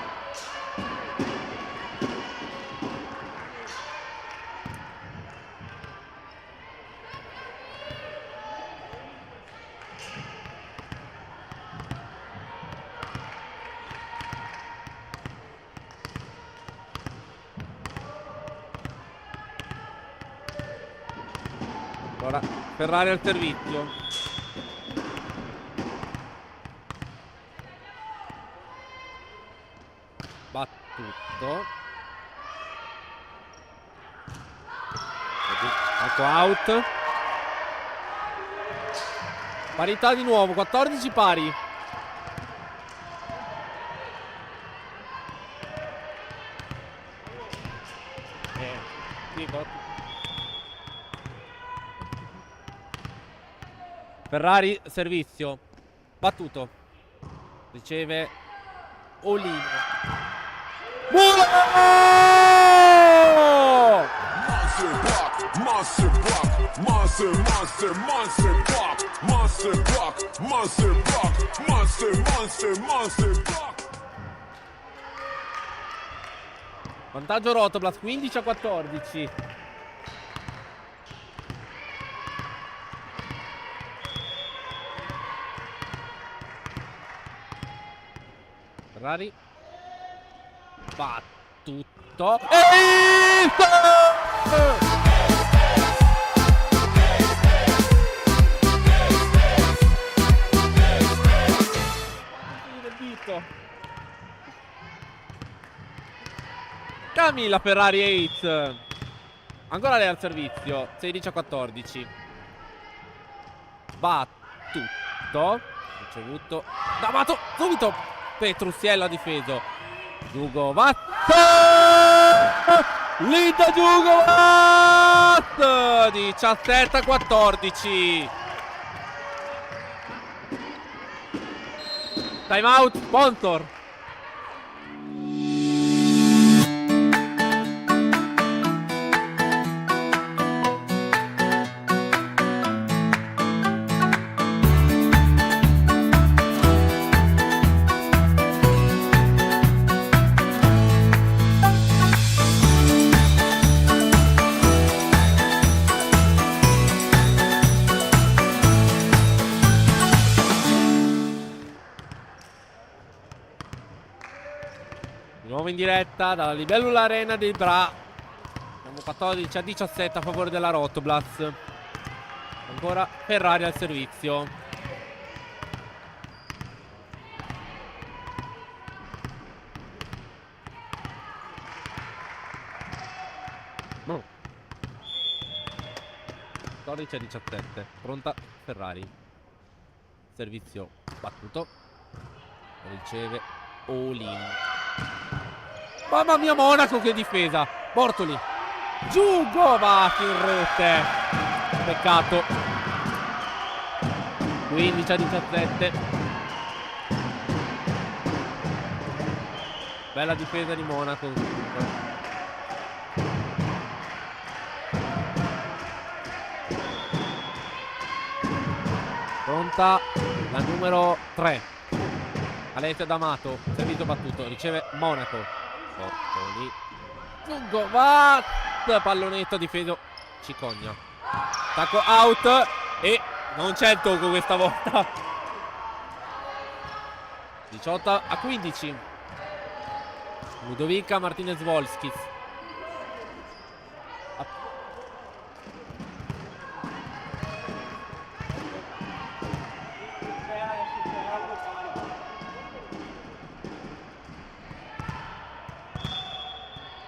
Ora Ferrari al servizio. Battuto. Ecco out. Parità di nuovo, 14 pari. Ferrari servizio. Battuto. Riceve Olino. Monster block, monster, monster, monster block, monster block, monster block, monster, monster, monster block. Vantaggio Rotoblat 15-14. Ferrari. Battuto. E Camilla Ferrari 8. Ancora lei al servizio. 16-14. Battuto. Ricevuto. D'Amato. Subito. Petruziello ha difeso. Giugovat. Linda Giugovat. 17-14. Time out. Sponsor. Di nuovo in diretta dalla Libellula Arena del Bra. Siamo 14-17 a favore della Rotoblat. Ancora Ferrari al servizio. No. 14-17. Pronta Ferrari. Servizio battuto. Riceve Olin. Mamma mia, Monaco che difesa. Bortoli. Giugovat in rete. Peccato. 15-17. Bella difesa di Monaco. Pronta la numero 3. Alessia D'Amato, servizio battuto, riceve Monaco. Lì. Giugovac, pallonetto difeso Cicogna. Attacco out e non c'è il tocco questa volta. 18-15. Ludovica Martinez-Volskis.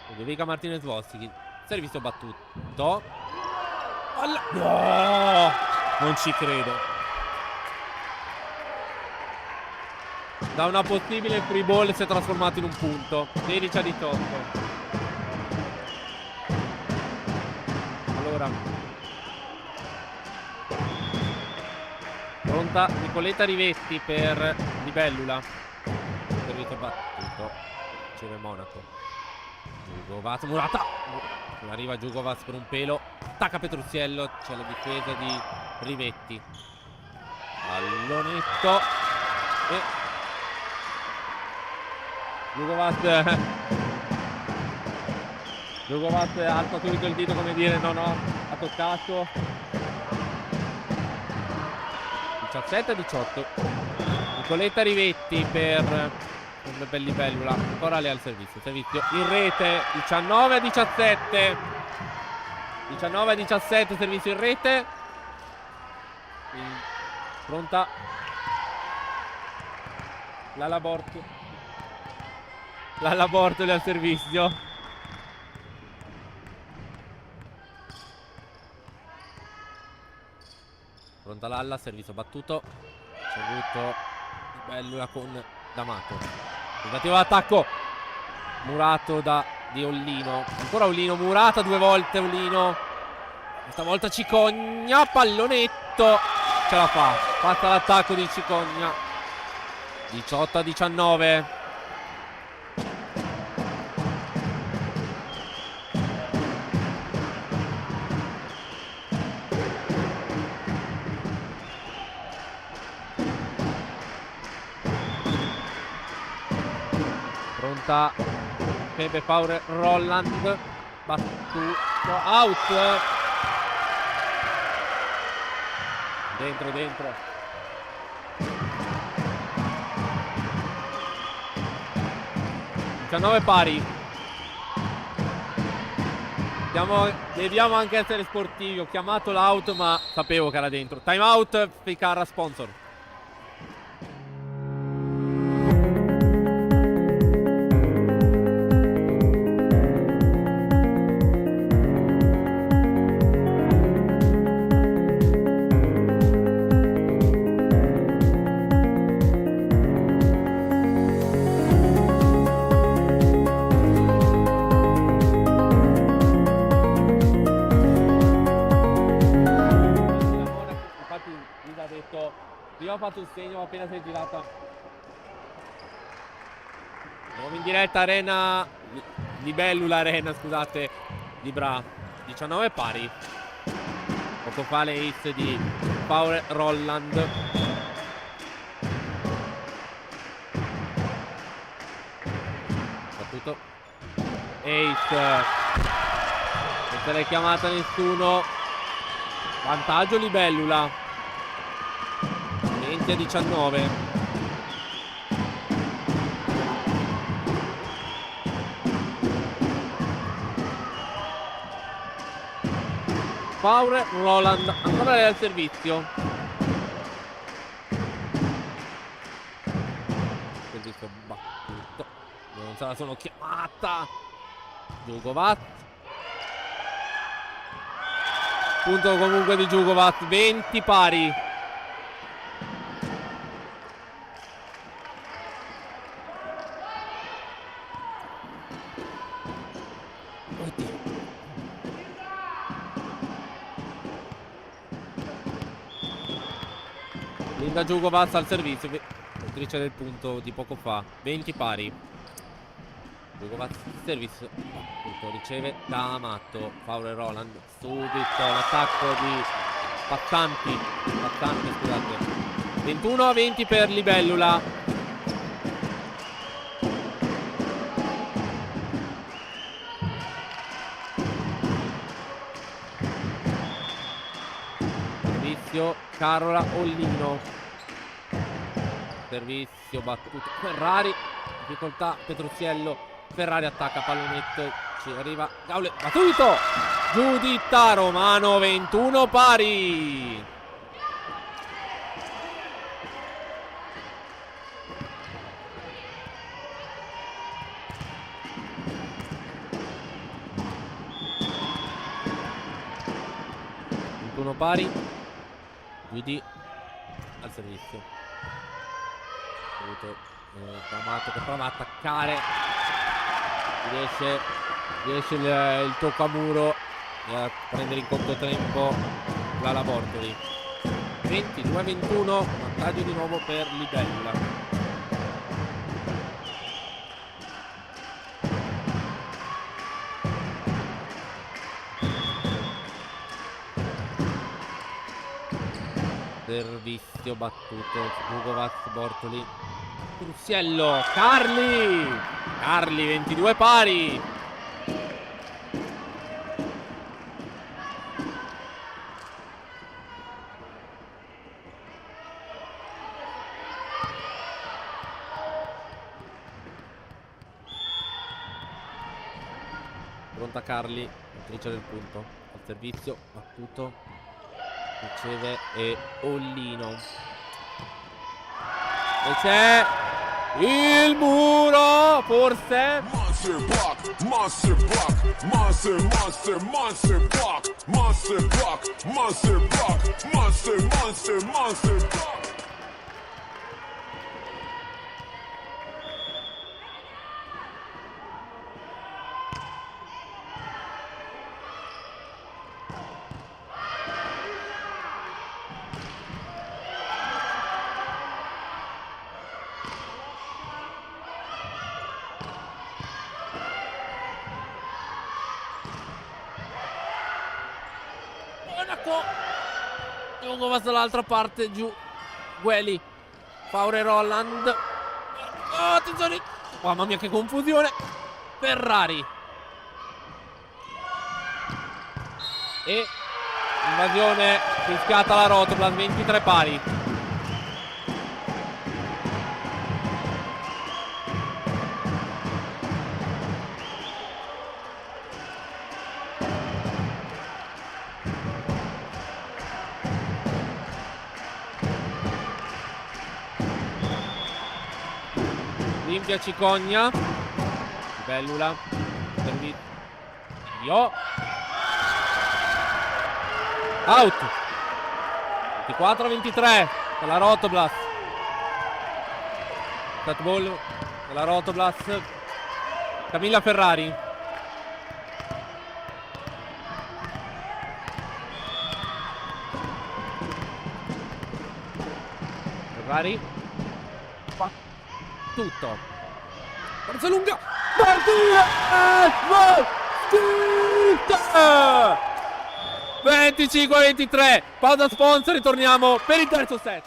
Ludovica Martinez-Volskis. Servizio battuto. No! Non ci credo. Da una possibile free ball si è trasformato in un punto. 16-18. Allora, pronta Nicoletta Rivetti per Libellula. Servizio battuto. Riceve Monaco. Giugovac, Murata. Arriva Giugovac per un pelo. Attacca Petruziello. C'è la difesa di Rivetti. Pallonetto. E Giugovac alza subito il dito come dire no, ha toccato. 17-18. Nicoletta Rivetti per Libellula. Ancora lei al servizio in rete. 19-17. 19-17, servizio in rete. Pronta Lala Bortoli al servizio. Pronta Lalla, servizio battuto. Saluto Libellula con D'Amato. Tentativo d'attacco. Murato di Ollino. Ancora Ollino, Murata due volte Ollino. Questa volta Cicogna, pallonetto. Ce la fa. Fatta l'attacco di Cicogna. 18-19. Pronta Pepe Power Rolland. Battuto out. Dentro. 19 pari. Dobbiamo anche essere sportivi. Ho chiamato l'out ma sapevo che era dentro. Time out, Ficarra sponsor. Prima ho fatto il segno ma appena si è girata. Andiamo in diretta arena Libellula arena, scusate, di Bra. 19 pari. Poco fa le ace di Power Rolland. Battuto ace. Non se l'è chiamata nessuno. Vantaggio Libellula. 20-19. Power Roland ancora lei al servizio. Servizio battuto. Non se la sono chiamata. Giugovac. Punto comunque di Giugovac. 20 pari. Lunga Djugovac al servizio, autrice del punto di poco fa. 20 pari. Djugovac servizio, appunto, riceve da Amato. Faurer Roland, subito l'attacco di Pazzanti, scusate. 21-20 per Libellula. Carola Ollino, servizio battuto Ferrari, difficoltà Petruziello, Ferrari attacca pallonetto, ci arriva Gaule, battuto Giuditta Romano. 21 pari. Guidi al servizio. Amato che prova a attaccare. Riesce il tocco a muro e a prendere in controtempo la Labortoli. 22-21, vantaggio di nuovo per Libellula. Servizio battuto, Djugovac, Bortoli, Trussiello, Carli, 22 pari. Pronta Carli, autrice del punto, al servizio, battuto. Riceve e Ollino. E c'è il muro, forse. Monster block, monster block, monster, monster, monster block, monster block, monster block, monster, monster, monster block. Djugovac dall'altra parte, giù Gueli, Faurer Roland. Oh, attenzione, mamma mia che confusione. Ferrari e invasione fischiata la Rotoplas. 23 pari. Limpia Cicogna, Libellula, servizio, out. 24-23 per la Rotoplas. Stat ball della Rotoplas. Camilla Ferrari. Tutto. Forza lunga. Partita! 25-23. Pausa sponsor, ritorniamo per il terzo set.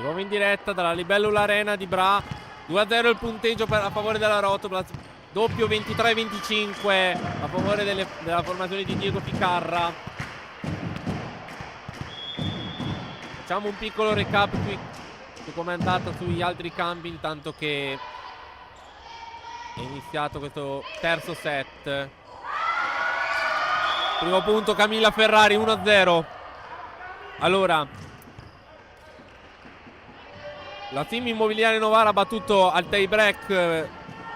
Di nuovo in diretta dalla Libellula Arena di Bra. 2-0 il punteggio a favore della Rotoblast. Doppio 23-25 a favore della formazione di Diego Ficarra. Facciamo un piccolo recap qui su come è andata sugli altri campi intanto che è iniziato questo terzo set. Primo punto Camilla Ferrari, 1-0. Allora, la team immobiliare Novara ha battuto al tie break,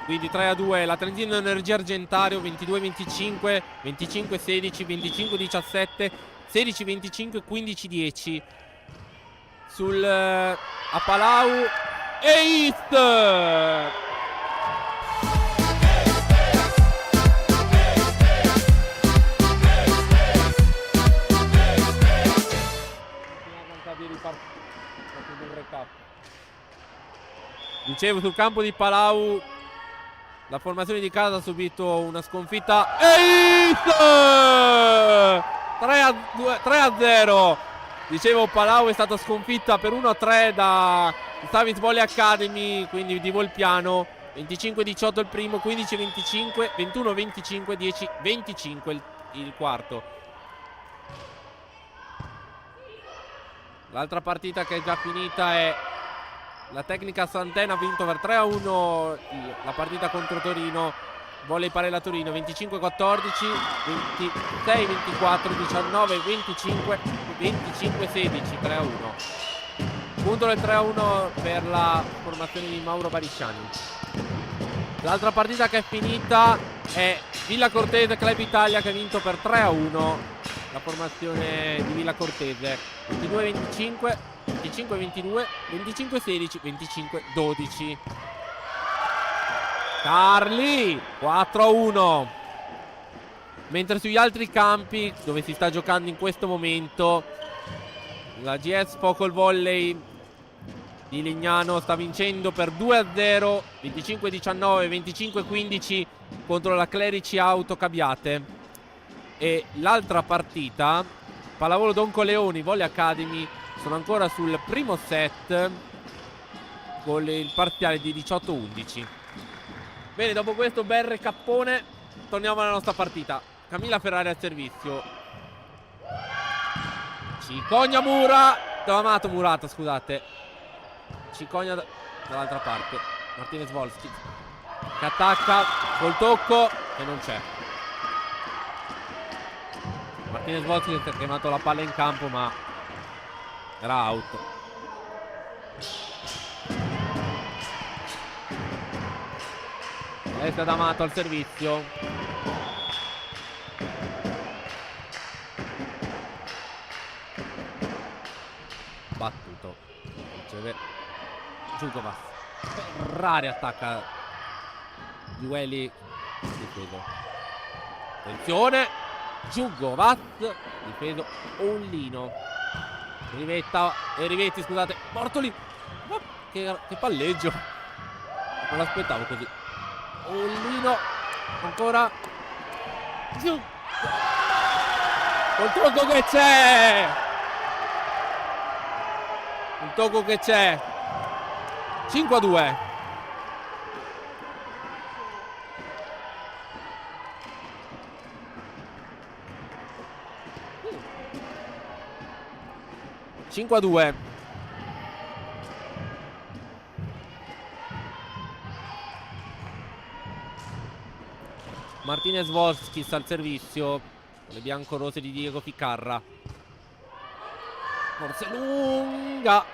quindi 3-2, la Trentino Energia Argentario 22-25, 25-16, 25-17, 16-25, 15-10. A Palau e East. Dicevo, sul campo di Palau la formazione di casa ha subito una sconfitta e 3-0. Dicevo, Palau è stata sconfitta per 1-3 da Savis Volley Academy, quindi di Volpiano. 25-18 il primo, 15-25, 21-25, 10-25 il quarto. L'altra partita che è già finita è la Tecnica Sant'Ena, ha vinto per 3-1 la partita contro Torino. Volley Parella Torino 25-14, 26-24, 19-25, 25-16, 3-1. Punto del 3-1 per la formazione di Mauro Barisciani. L'altra partita che è finita è Villa Cortese Club Italia, che ha vinto per 3-1 la formazione di Villa Cortese. 22-25, 25-22, 25-16, 25-12. Carli 4-1. Mentre sugli altri campi dove si sta giocando in questo momento, la GS Focol Volley di Lignano sta vincendo per 2-0, 25-19, 25-15 contro la Clerici Auto Cabiate. E l'altra partita, Pallavolo Don Coleoni Volley Academy, sono ancora sul primo set con il parziale di 18-11. Bene, dopo questo bel recappone torniamo alla nostra partita. Camilla Ferrari al servizio. Cicogna Amato Murata, scusate. Cicogna dall'altra parte. Martinez Volsky che attacca col tocco e non c'è. Martinez Volsky che ha chiamato la palla in campo ma era out. Alessia D'Amato al servizio. Battuto. Riceve Giugovas. Ferrari attacca Duelli. Difeso. Attenzione. Giugovas. Difeso Ollino. Rivetti, scusate. Mortoli. Ma che palleggio. Non l'aspettavo così. Ollino ancora giù col tocco che c'è, il tocco che c'è. 5-2. Martinez Volskis al servizio. Le biancorose di Diego Ficarra. Forse lunga,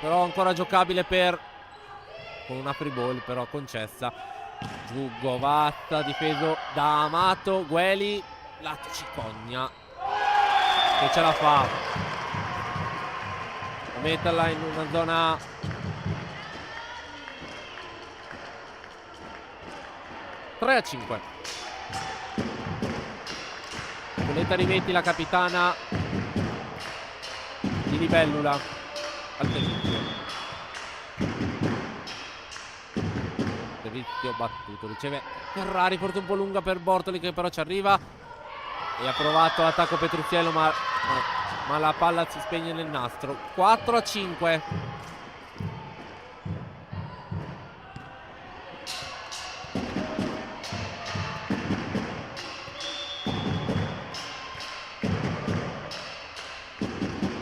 però ancora giocabile con una free ball però concessa. Giugovazza difeso da Amato. Gueli, lato Cicogna che ce la fa a metterla in una zona 3-5. Coletta Rivetti, la capitana di Libellula al servizio battuto. Riceve Ferrari, forse un po' lunga per Bortoli che però ci arriva e ha provato l'attacco Petruzziello ma ma la palla si spegne nel nastro. 4-5.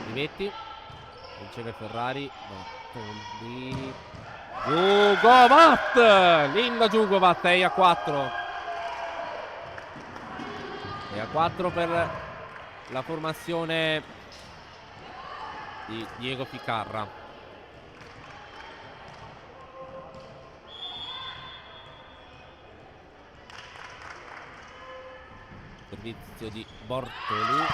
Rivetti, riceve Ferrari. Jugovac, Linda Jugovac, 6-4. 6-4 per la formazione di Diego Ficarra. Servizio di Bortoli.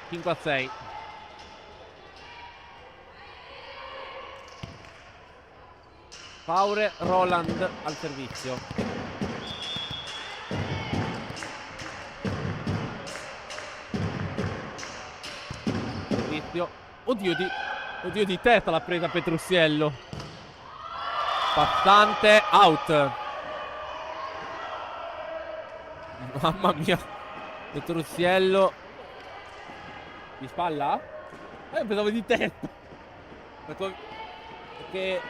Cinque a 6. Faure Roland al servizio. Servizio. Oddio di testa l'ha presa Petrusiello. Passante, out. Mamma mia. Petrusiello. Di spalla? Pensavo di testa. Perché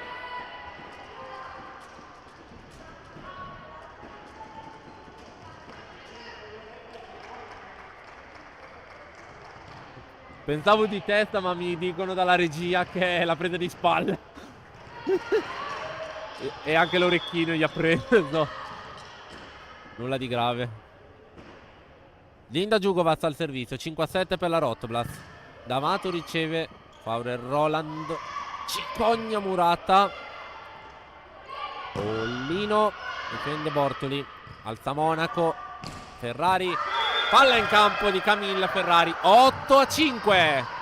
pensavo di testa, ma mi dicono dalla regia che è la presa di spalle. E anche l'orecchino gli ha preso. Nulla di grave. Linda Jugovac al servizio. 5-7 per la Rotblas. D'Amato riceve. Faure Roland. Cicogna Murata. Pollino. Difende Bortoli. Alza Monaco. Ferrari. Palla in campo di Camilla Ferrari. 8-5.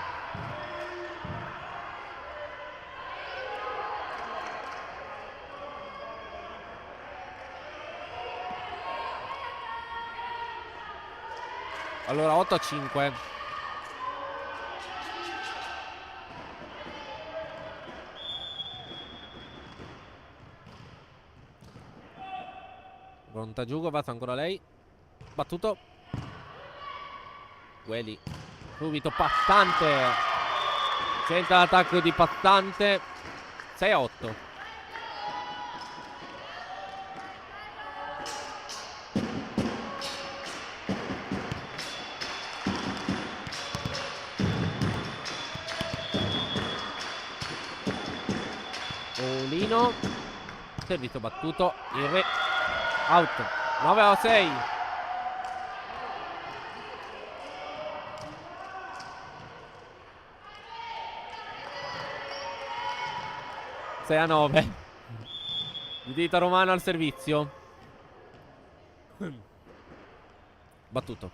Allora 8-5. Pronta Jugovac, ancora lei. Battuto. Gueli. Subito Passante. Senta l'attacco di Passante. 6-8. Olino. Servizio battuto. Il re. Out. 9-6. Sei a 9. Dita Romano al servizio. Battuto.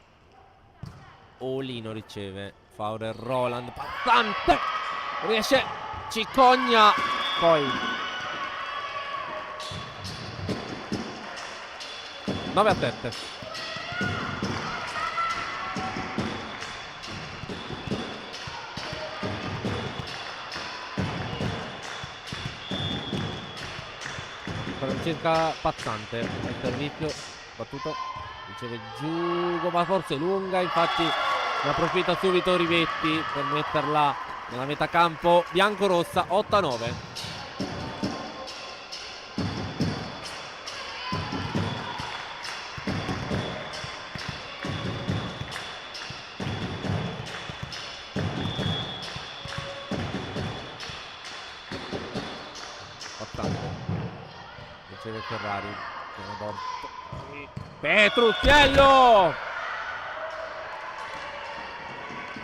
Olino riceve. Faure Roland. Passante. Riesce. Cicogna. Poi 9-7. Francesca Passante il servizio battuto, riceve Giugo, ma forse lunga, infatti ne approfitta subito Rivetti per metterla nella metà campo bianco-rossa. 8-9. Riceve Ferrari. Petrusiello.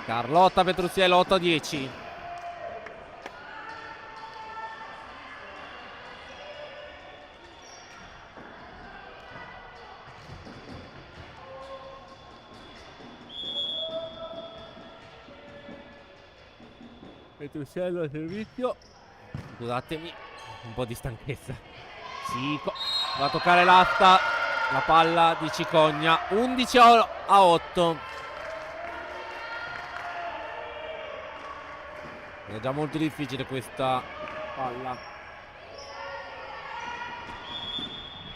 Carlotta Petrusiello. 8-10. Petrusiello al servizio. Scusatemi, un po' di stanchezza. Cico va a toccare l'asta, la palla di Cicogna. 11-8. È già molto difficile questa palla.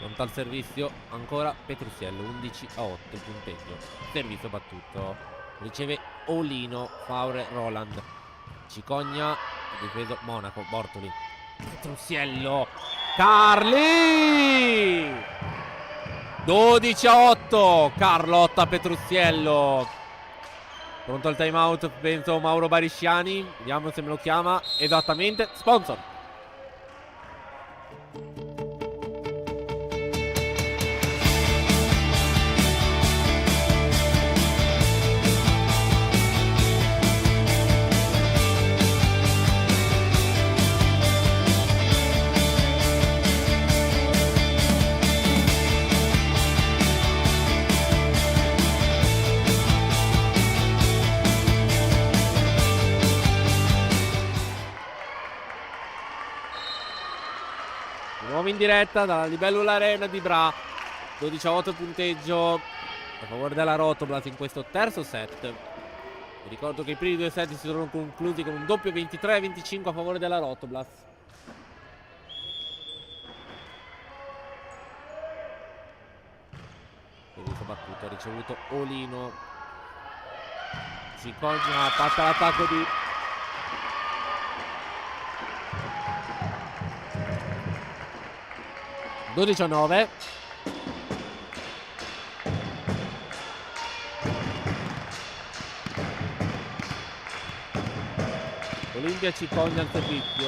Pronto al servizio, ancora Petrucciello, 11-8 il punteggio. Servizio battuto. Riceve Olino, Faure, Roland. Cicogna, difeso Monaco, Bortoli. Petrucciello, Carli! 12-8, Carlotta Petrucciello. Pronto al time out, penso Mauro Barisciani. Vediamo se me lo chiama. Esattamente, sponsor. Nuovo in diretta dalla Libellula Arena di Bra. 12-8 punteggio a favore della Rotoblas in questo terzo set. Vi ricordo che i primi due set si sono conclusi con un doppio 23-25 a favore della Rotoblas. Servizio battuto, ha ricevuto Olino. Cicogna passa l'attacco di (12-9). Olimpia Cicogna al servizio.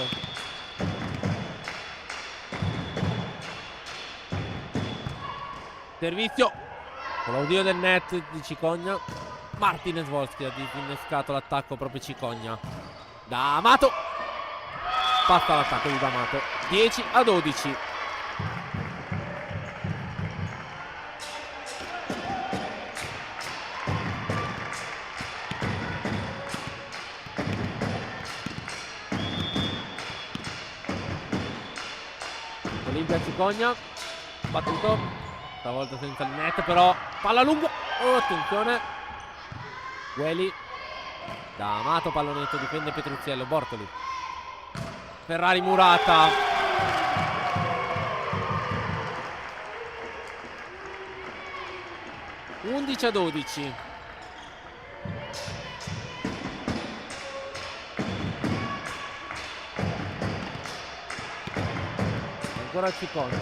Servizio con l'audio del net di Cicogna. Martinez Volsky ha disinnescato l'attacco proprio Cicogna. D'Amato passa l'attacco di D'Amato. 10-12. Olimpia Cicogna, battuto, stavolta senza il net però, palla lunga, oh, attenzione, Gueli, D'Amato, pallonetto, difende Petrucciello, Bortoli, Ferrari Murata, (11-12). Ancora Cicogna.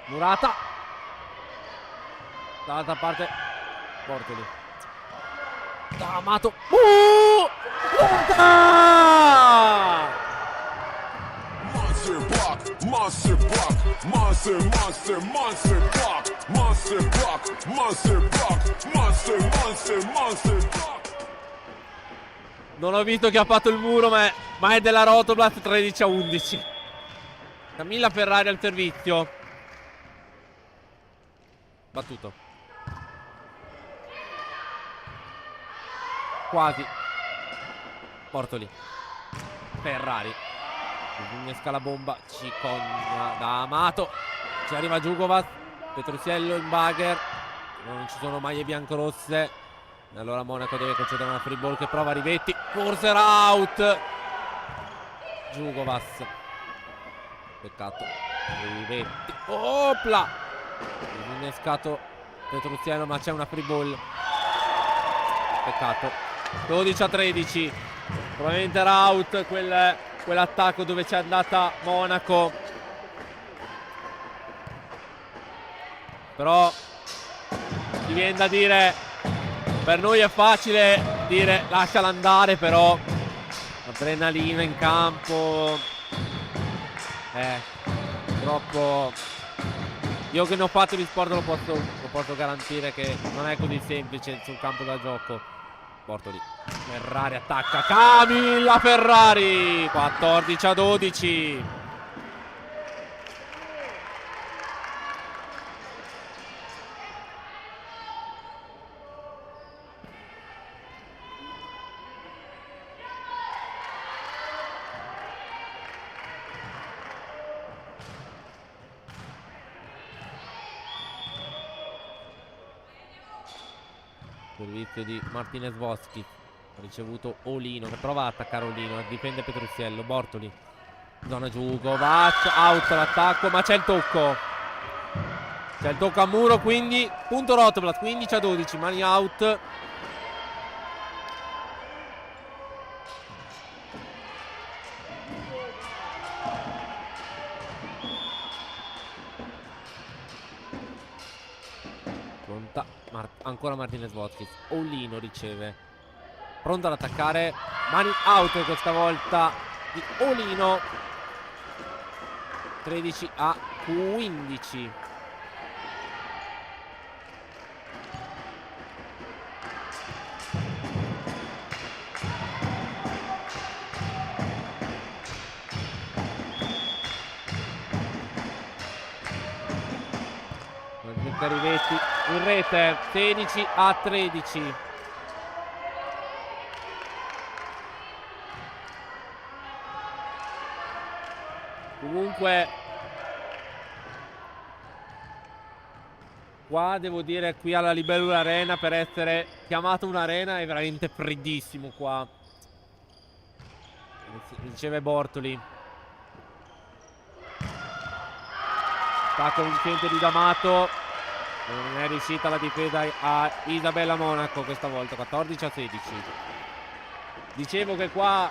Murata. Dall'altra parte Bortoli. D'Amato. Monster block, monster block, monster, monster, monster block, monster block, monster block, monster, monster, monster block. Non ho visto chi ha fatto il muro, ma è della Rotoblas. 13-11. Camilla Ferrari al servizio. Battuto. Quasi. Bortoli. Ferrari. Innesca la bomba. Cicogna. D'Amato. Ci arriva Giugovas. Petrucciello in bagger. Non ci sono maglie biancorosse. Allora Monaco deve concedere una free ball che prova Rivetti. Forse era out. Giugovas. Peccato. Rivetti. Opla. Innescato Petrucciello, ma c'è una free ball. Peccato. 12-13. Probabilmente era out quell'attacco dove c'è andata Monaco. Però ti viene da dire, per noi è facile dire lasciala andare, però adrenalina in campo, troppo. Io che ne ho fatto di sport lo posso garantire che non è così semplice sul campo da gioco. Bortoli. Ferrari attacca. Camilla Ferrari. 14-12. Servizio di Martinez Voschi. Ha ricevuto Olino che prova a attaccare Olino. Difende Petruziello. Bortoli. Zona Jugovac. Out l'attacco, ma c'è il tocco. C'è il tocco a muro, quindi punto Rotoblat. 15-12. Mani out. Pronta. Ancora Martinez Voschi. Olino riceve. Pronto ad attaccare. Mani out questa volta di Olino. 13-15. Rivetti in rete. 16-13. Comunque qua devo dire, qui alla Libellula Arena, per essere chiamato un'arena, è veramente freddissimo qua. Riceve Bortoli. Attacco vincente di D'Amato. Non è riuscita la difesa a Isabella Monaco questa volta. 14-16. Dicevo che qua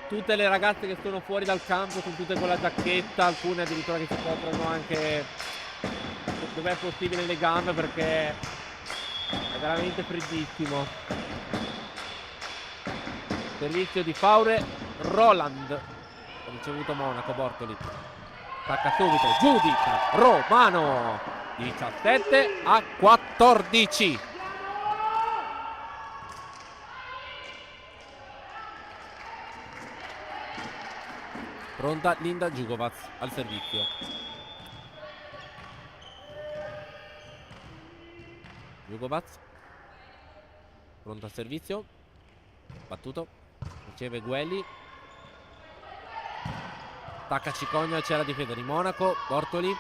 tutte le ragazze che sono fuori dal campo sono tutte con la giacchetta, alcune addirittura che si coprono anche dove è possibile le gambe, perché è veramente freddissimo. Servizio di Faure Roland. Ha ricevuto Monaco. Bortoli attacca subito, giudica Romano. 17-14. Pronta Linda Jugovac al servizio. Jugovac. Pronta al servizio. Battuto. Riceve Guelli. Attacca Cicogna, c'è la difesa di Monaco. Bortoli.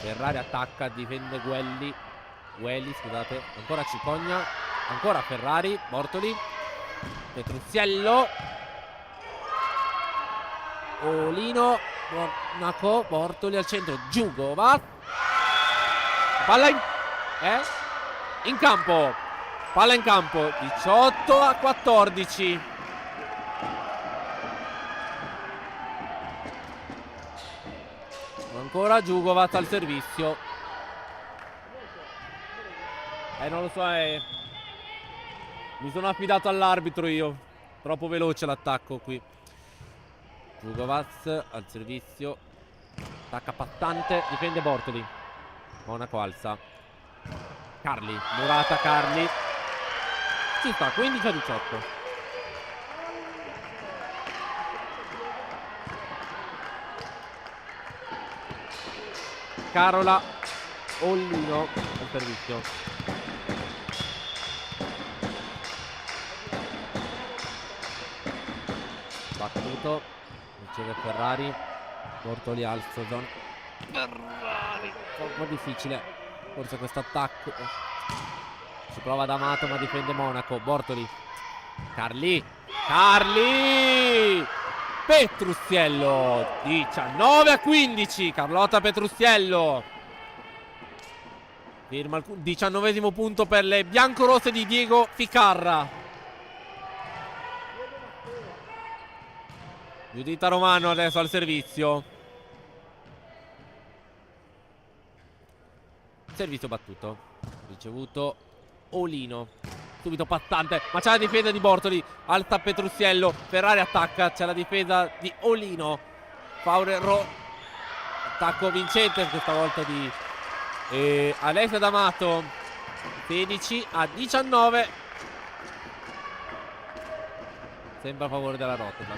Ferrari attacca, difende Guelli. Scusate. Ancora Cicogna. Ancora Ferrari. Bortoli. Petruziello. Olino. Monaco. Bortoli al centro. Jugovac. Palla in campo. Palla in campo. 18-14. Ancora Jugovac al servizio. Non lo so, mi sono affidato all'arbitro io. Troppo veloce l'attacco qui. Jugovac al servizio. Attacca Passante. Difende Bortoli. Monaco alza. Carli. Murata Carli. Ci sta. 15-18. Carola Ollino al servizio. Battuto. Riceve Ferrari. Bortoli alzo. Zona Ferrari. Un po' difficile forse questo attacco. Si prova D'Amato ma difende Monaco. Bortoli. Carli. Petruziello. 19-15. Carlotta Petruziello firma il 19° punto per le biancorosse di Diego Ficarra. Giudita Romano adesso al servizio. Servizio battuto. Ricevuto Olino. Subito Passante, ma c'è la difesa di Bortoli. Alza Petruziello. Ferrari attacca. C'è la difesa di Olino. Attacco vincente questa volta di Alessia D'Amato. 16-19. Sempre a favore della Rotterdam.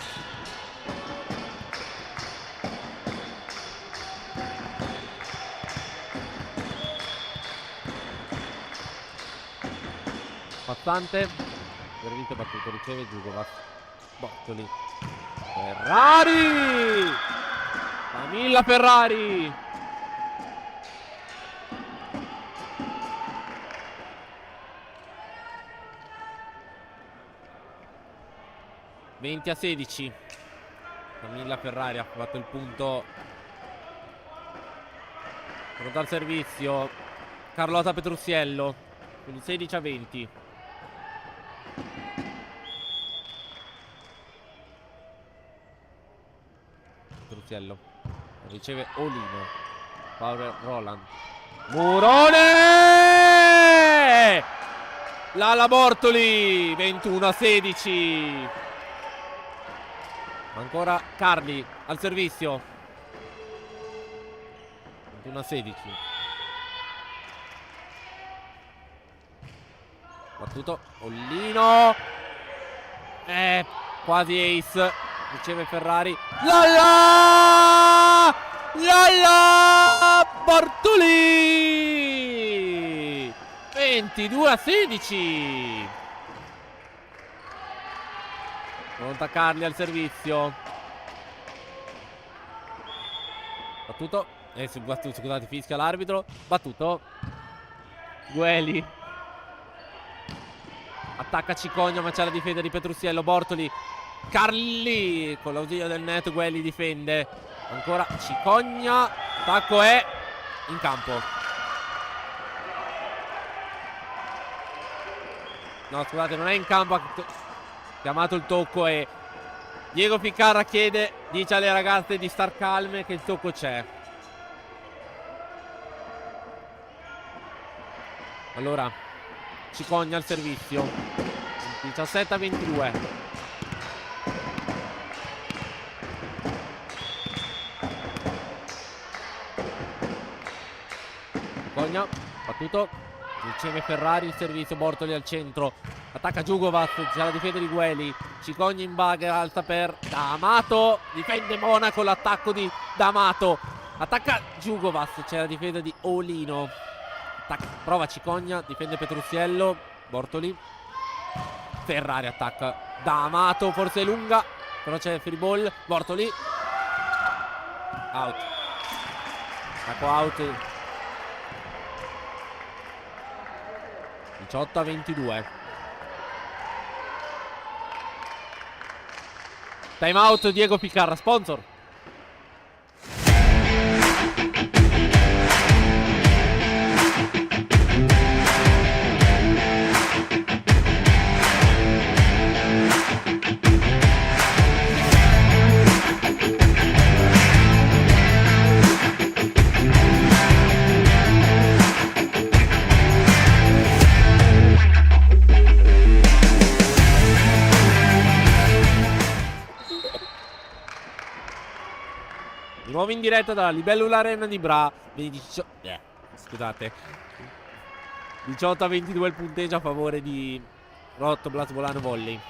Passante. Servizio battuto. Riceve Jugovac. Bortoli. Ferrari. Camilla Ferrari. 20-16. Camilla Ferrari ha fatto il punto. Pronto al servizio Carlotta Petrusiello. Quindi 16-20. Petrusiello riceve Olino. Power Roland. Murone! Lala Bortoli. 21-16. Ancora Carli al servizio. 21-16. Battuto Ollino. Quasi ace. Riceve Ferrari. Lala! Lala Bortoli. 22-16. Pronta Carli al servizio. Battuto. Scusate, fischia l'arbitro. Battuto. Gueli. Attacca Cicogna, ma c'è la difesa di Petrusiello. Bortoli. Carli. Con l'ausilio del net Gueli difende. Ancora Cicogna. Attacco è in campo. No, scusate, non è in campo. Chiamato il tocco e Diego Ficarra dice alle ragazze di star calme che il tocco c'è. Allora Cicogna al servizio. 17-22. Cicogna battuto. Riceve Ferrari il servizio. Bortoli al centro. Attacca Djugovac, c'è la difesa di Gueli. Cicogna in bag, alta per D'Amato. Difende Monaco, l'attacco di D'Amato. Attacca Djugovac, c'è la difesa di Olino. Prova Cicogna, difende Petrusiello. Bortoli. Ferrari attacca D'Amato, forse è lunga, però c'è free ball. Bortoli. Out. Attacco out. 18-22. Time out Diego Ficarra, sponsor. Di nuovo in diretta dalla Libellula Arena di Bra. Scusate. 18-22 il punteggio a favore di Rotoblas Volano Volley.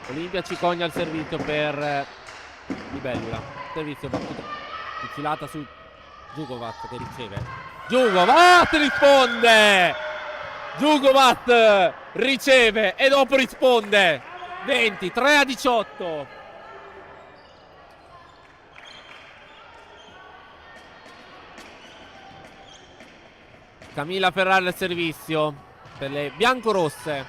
Olimpia Cicogna al servizio per Libellula. Servizio battuto. Infilata su Djugovac che riceve. Djugovac risponde! Djugovac riceve e dopo risponde. 23-18. Camilla Ferrari al servizio per le biancorosse.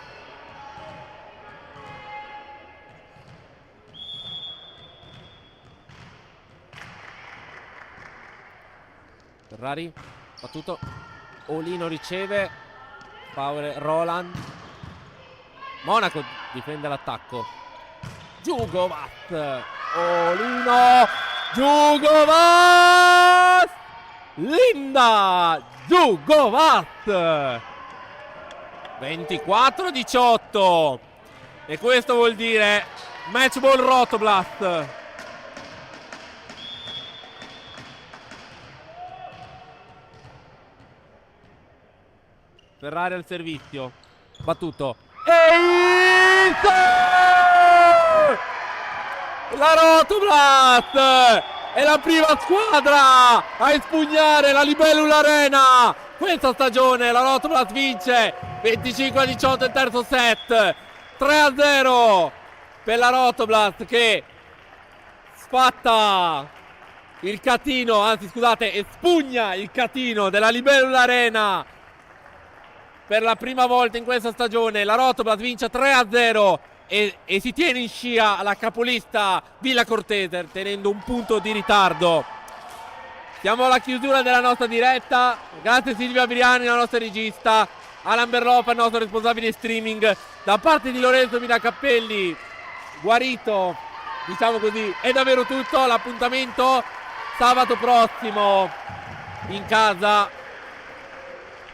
Ferrari battuto. Olino riceve. Power Roland. Monaco difende l'attacco. Djugovac. Olino. Djugovac. Linda Djugovac. 24-18. E questo vuol dire match ball Rotoblast. Ferrari al servizio. Battuto. E la Rotoblast è la prima squadra a espugnare la Libellula Arena questa stagione. La Rotoblast vince 25-18 il terzo set. 3-0 per la Rotoblast che sfatta il catino, anzi scusate, espugna il catino della Libellula Arena per la prima volta in questa stagione. La Rotoblas vince 3-0 e si tiene in scia la capolista Villa Cortese, tenendo un punto di ritardo. Siamo alla chiusura della nostra diretta. Grazie Silvia Briani, la nostra regista, Alan Berloffa, il nostro responsabile streaming. Da parte di Lorenzo Miracappelli, guarito, diciamo così, è davvero tutto. L'appuntamento sabato prossimo in casa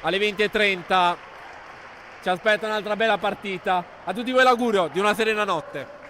alle 20:30. Ci aspetta un'altra bella partita. A tutti voi l'augurio di una serena notte.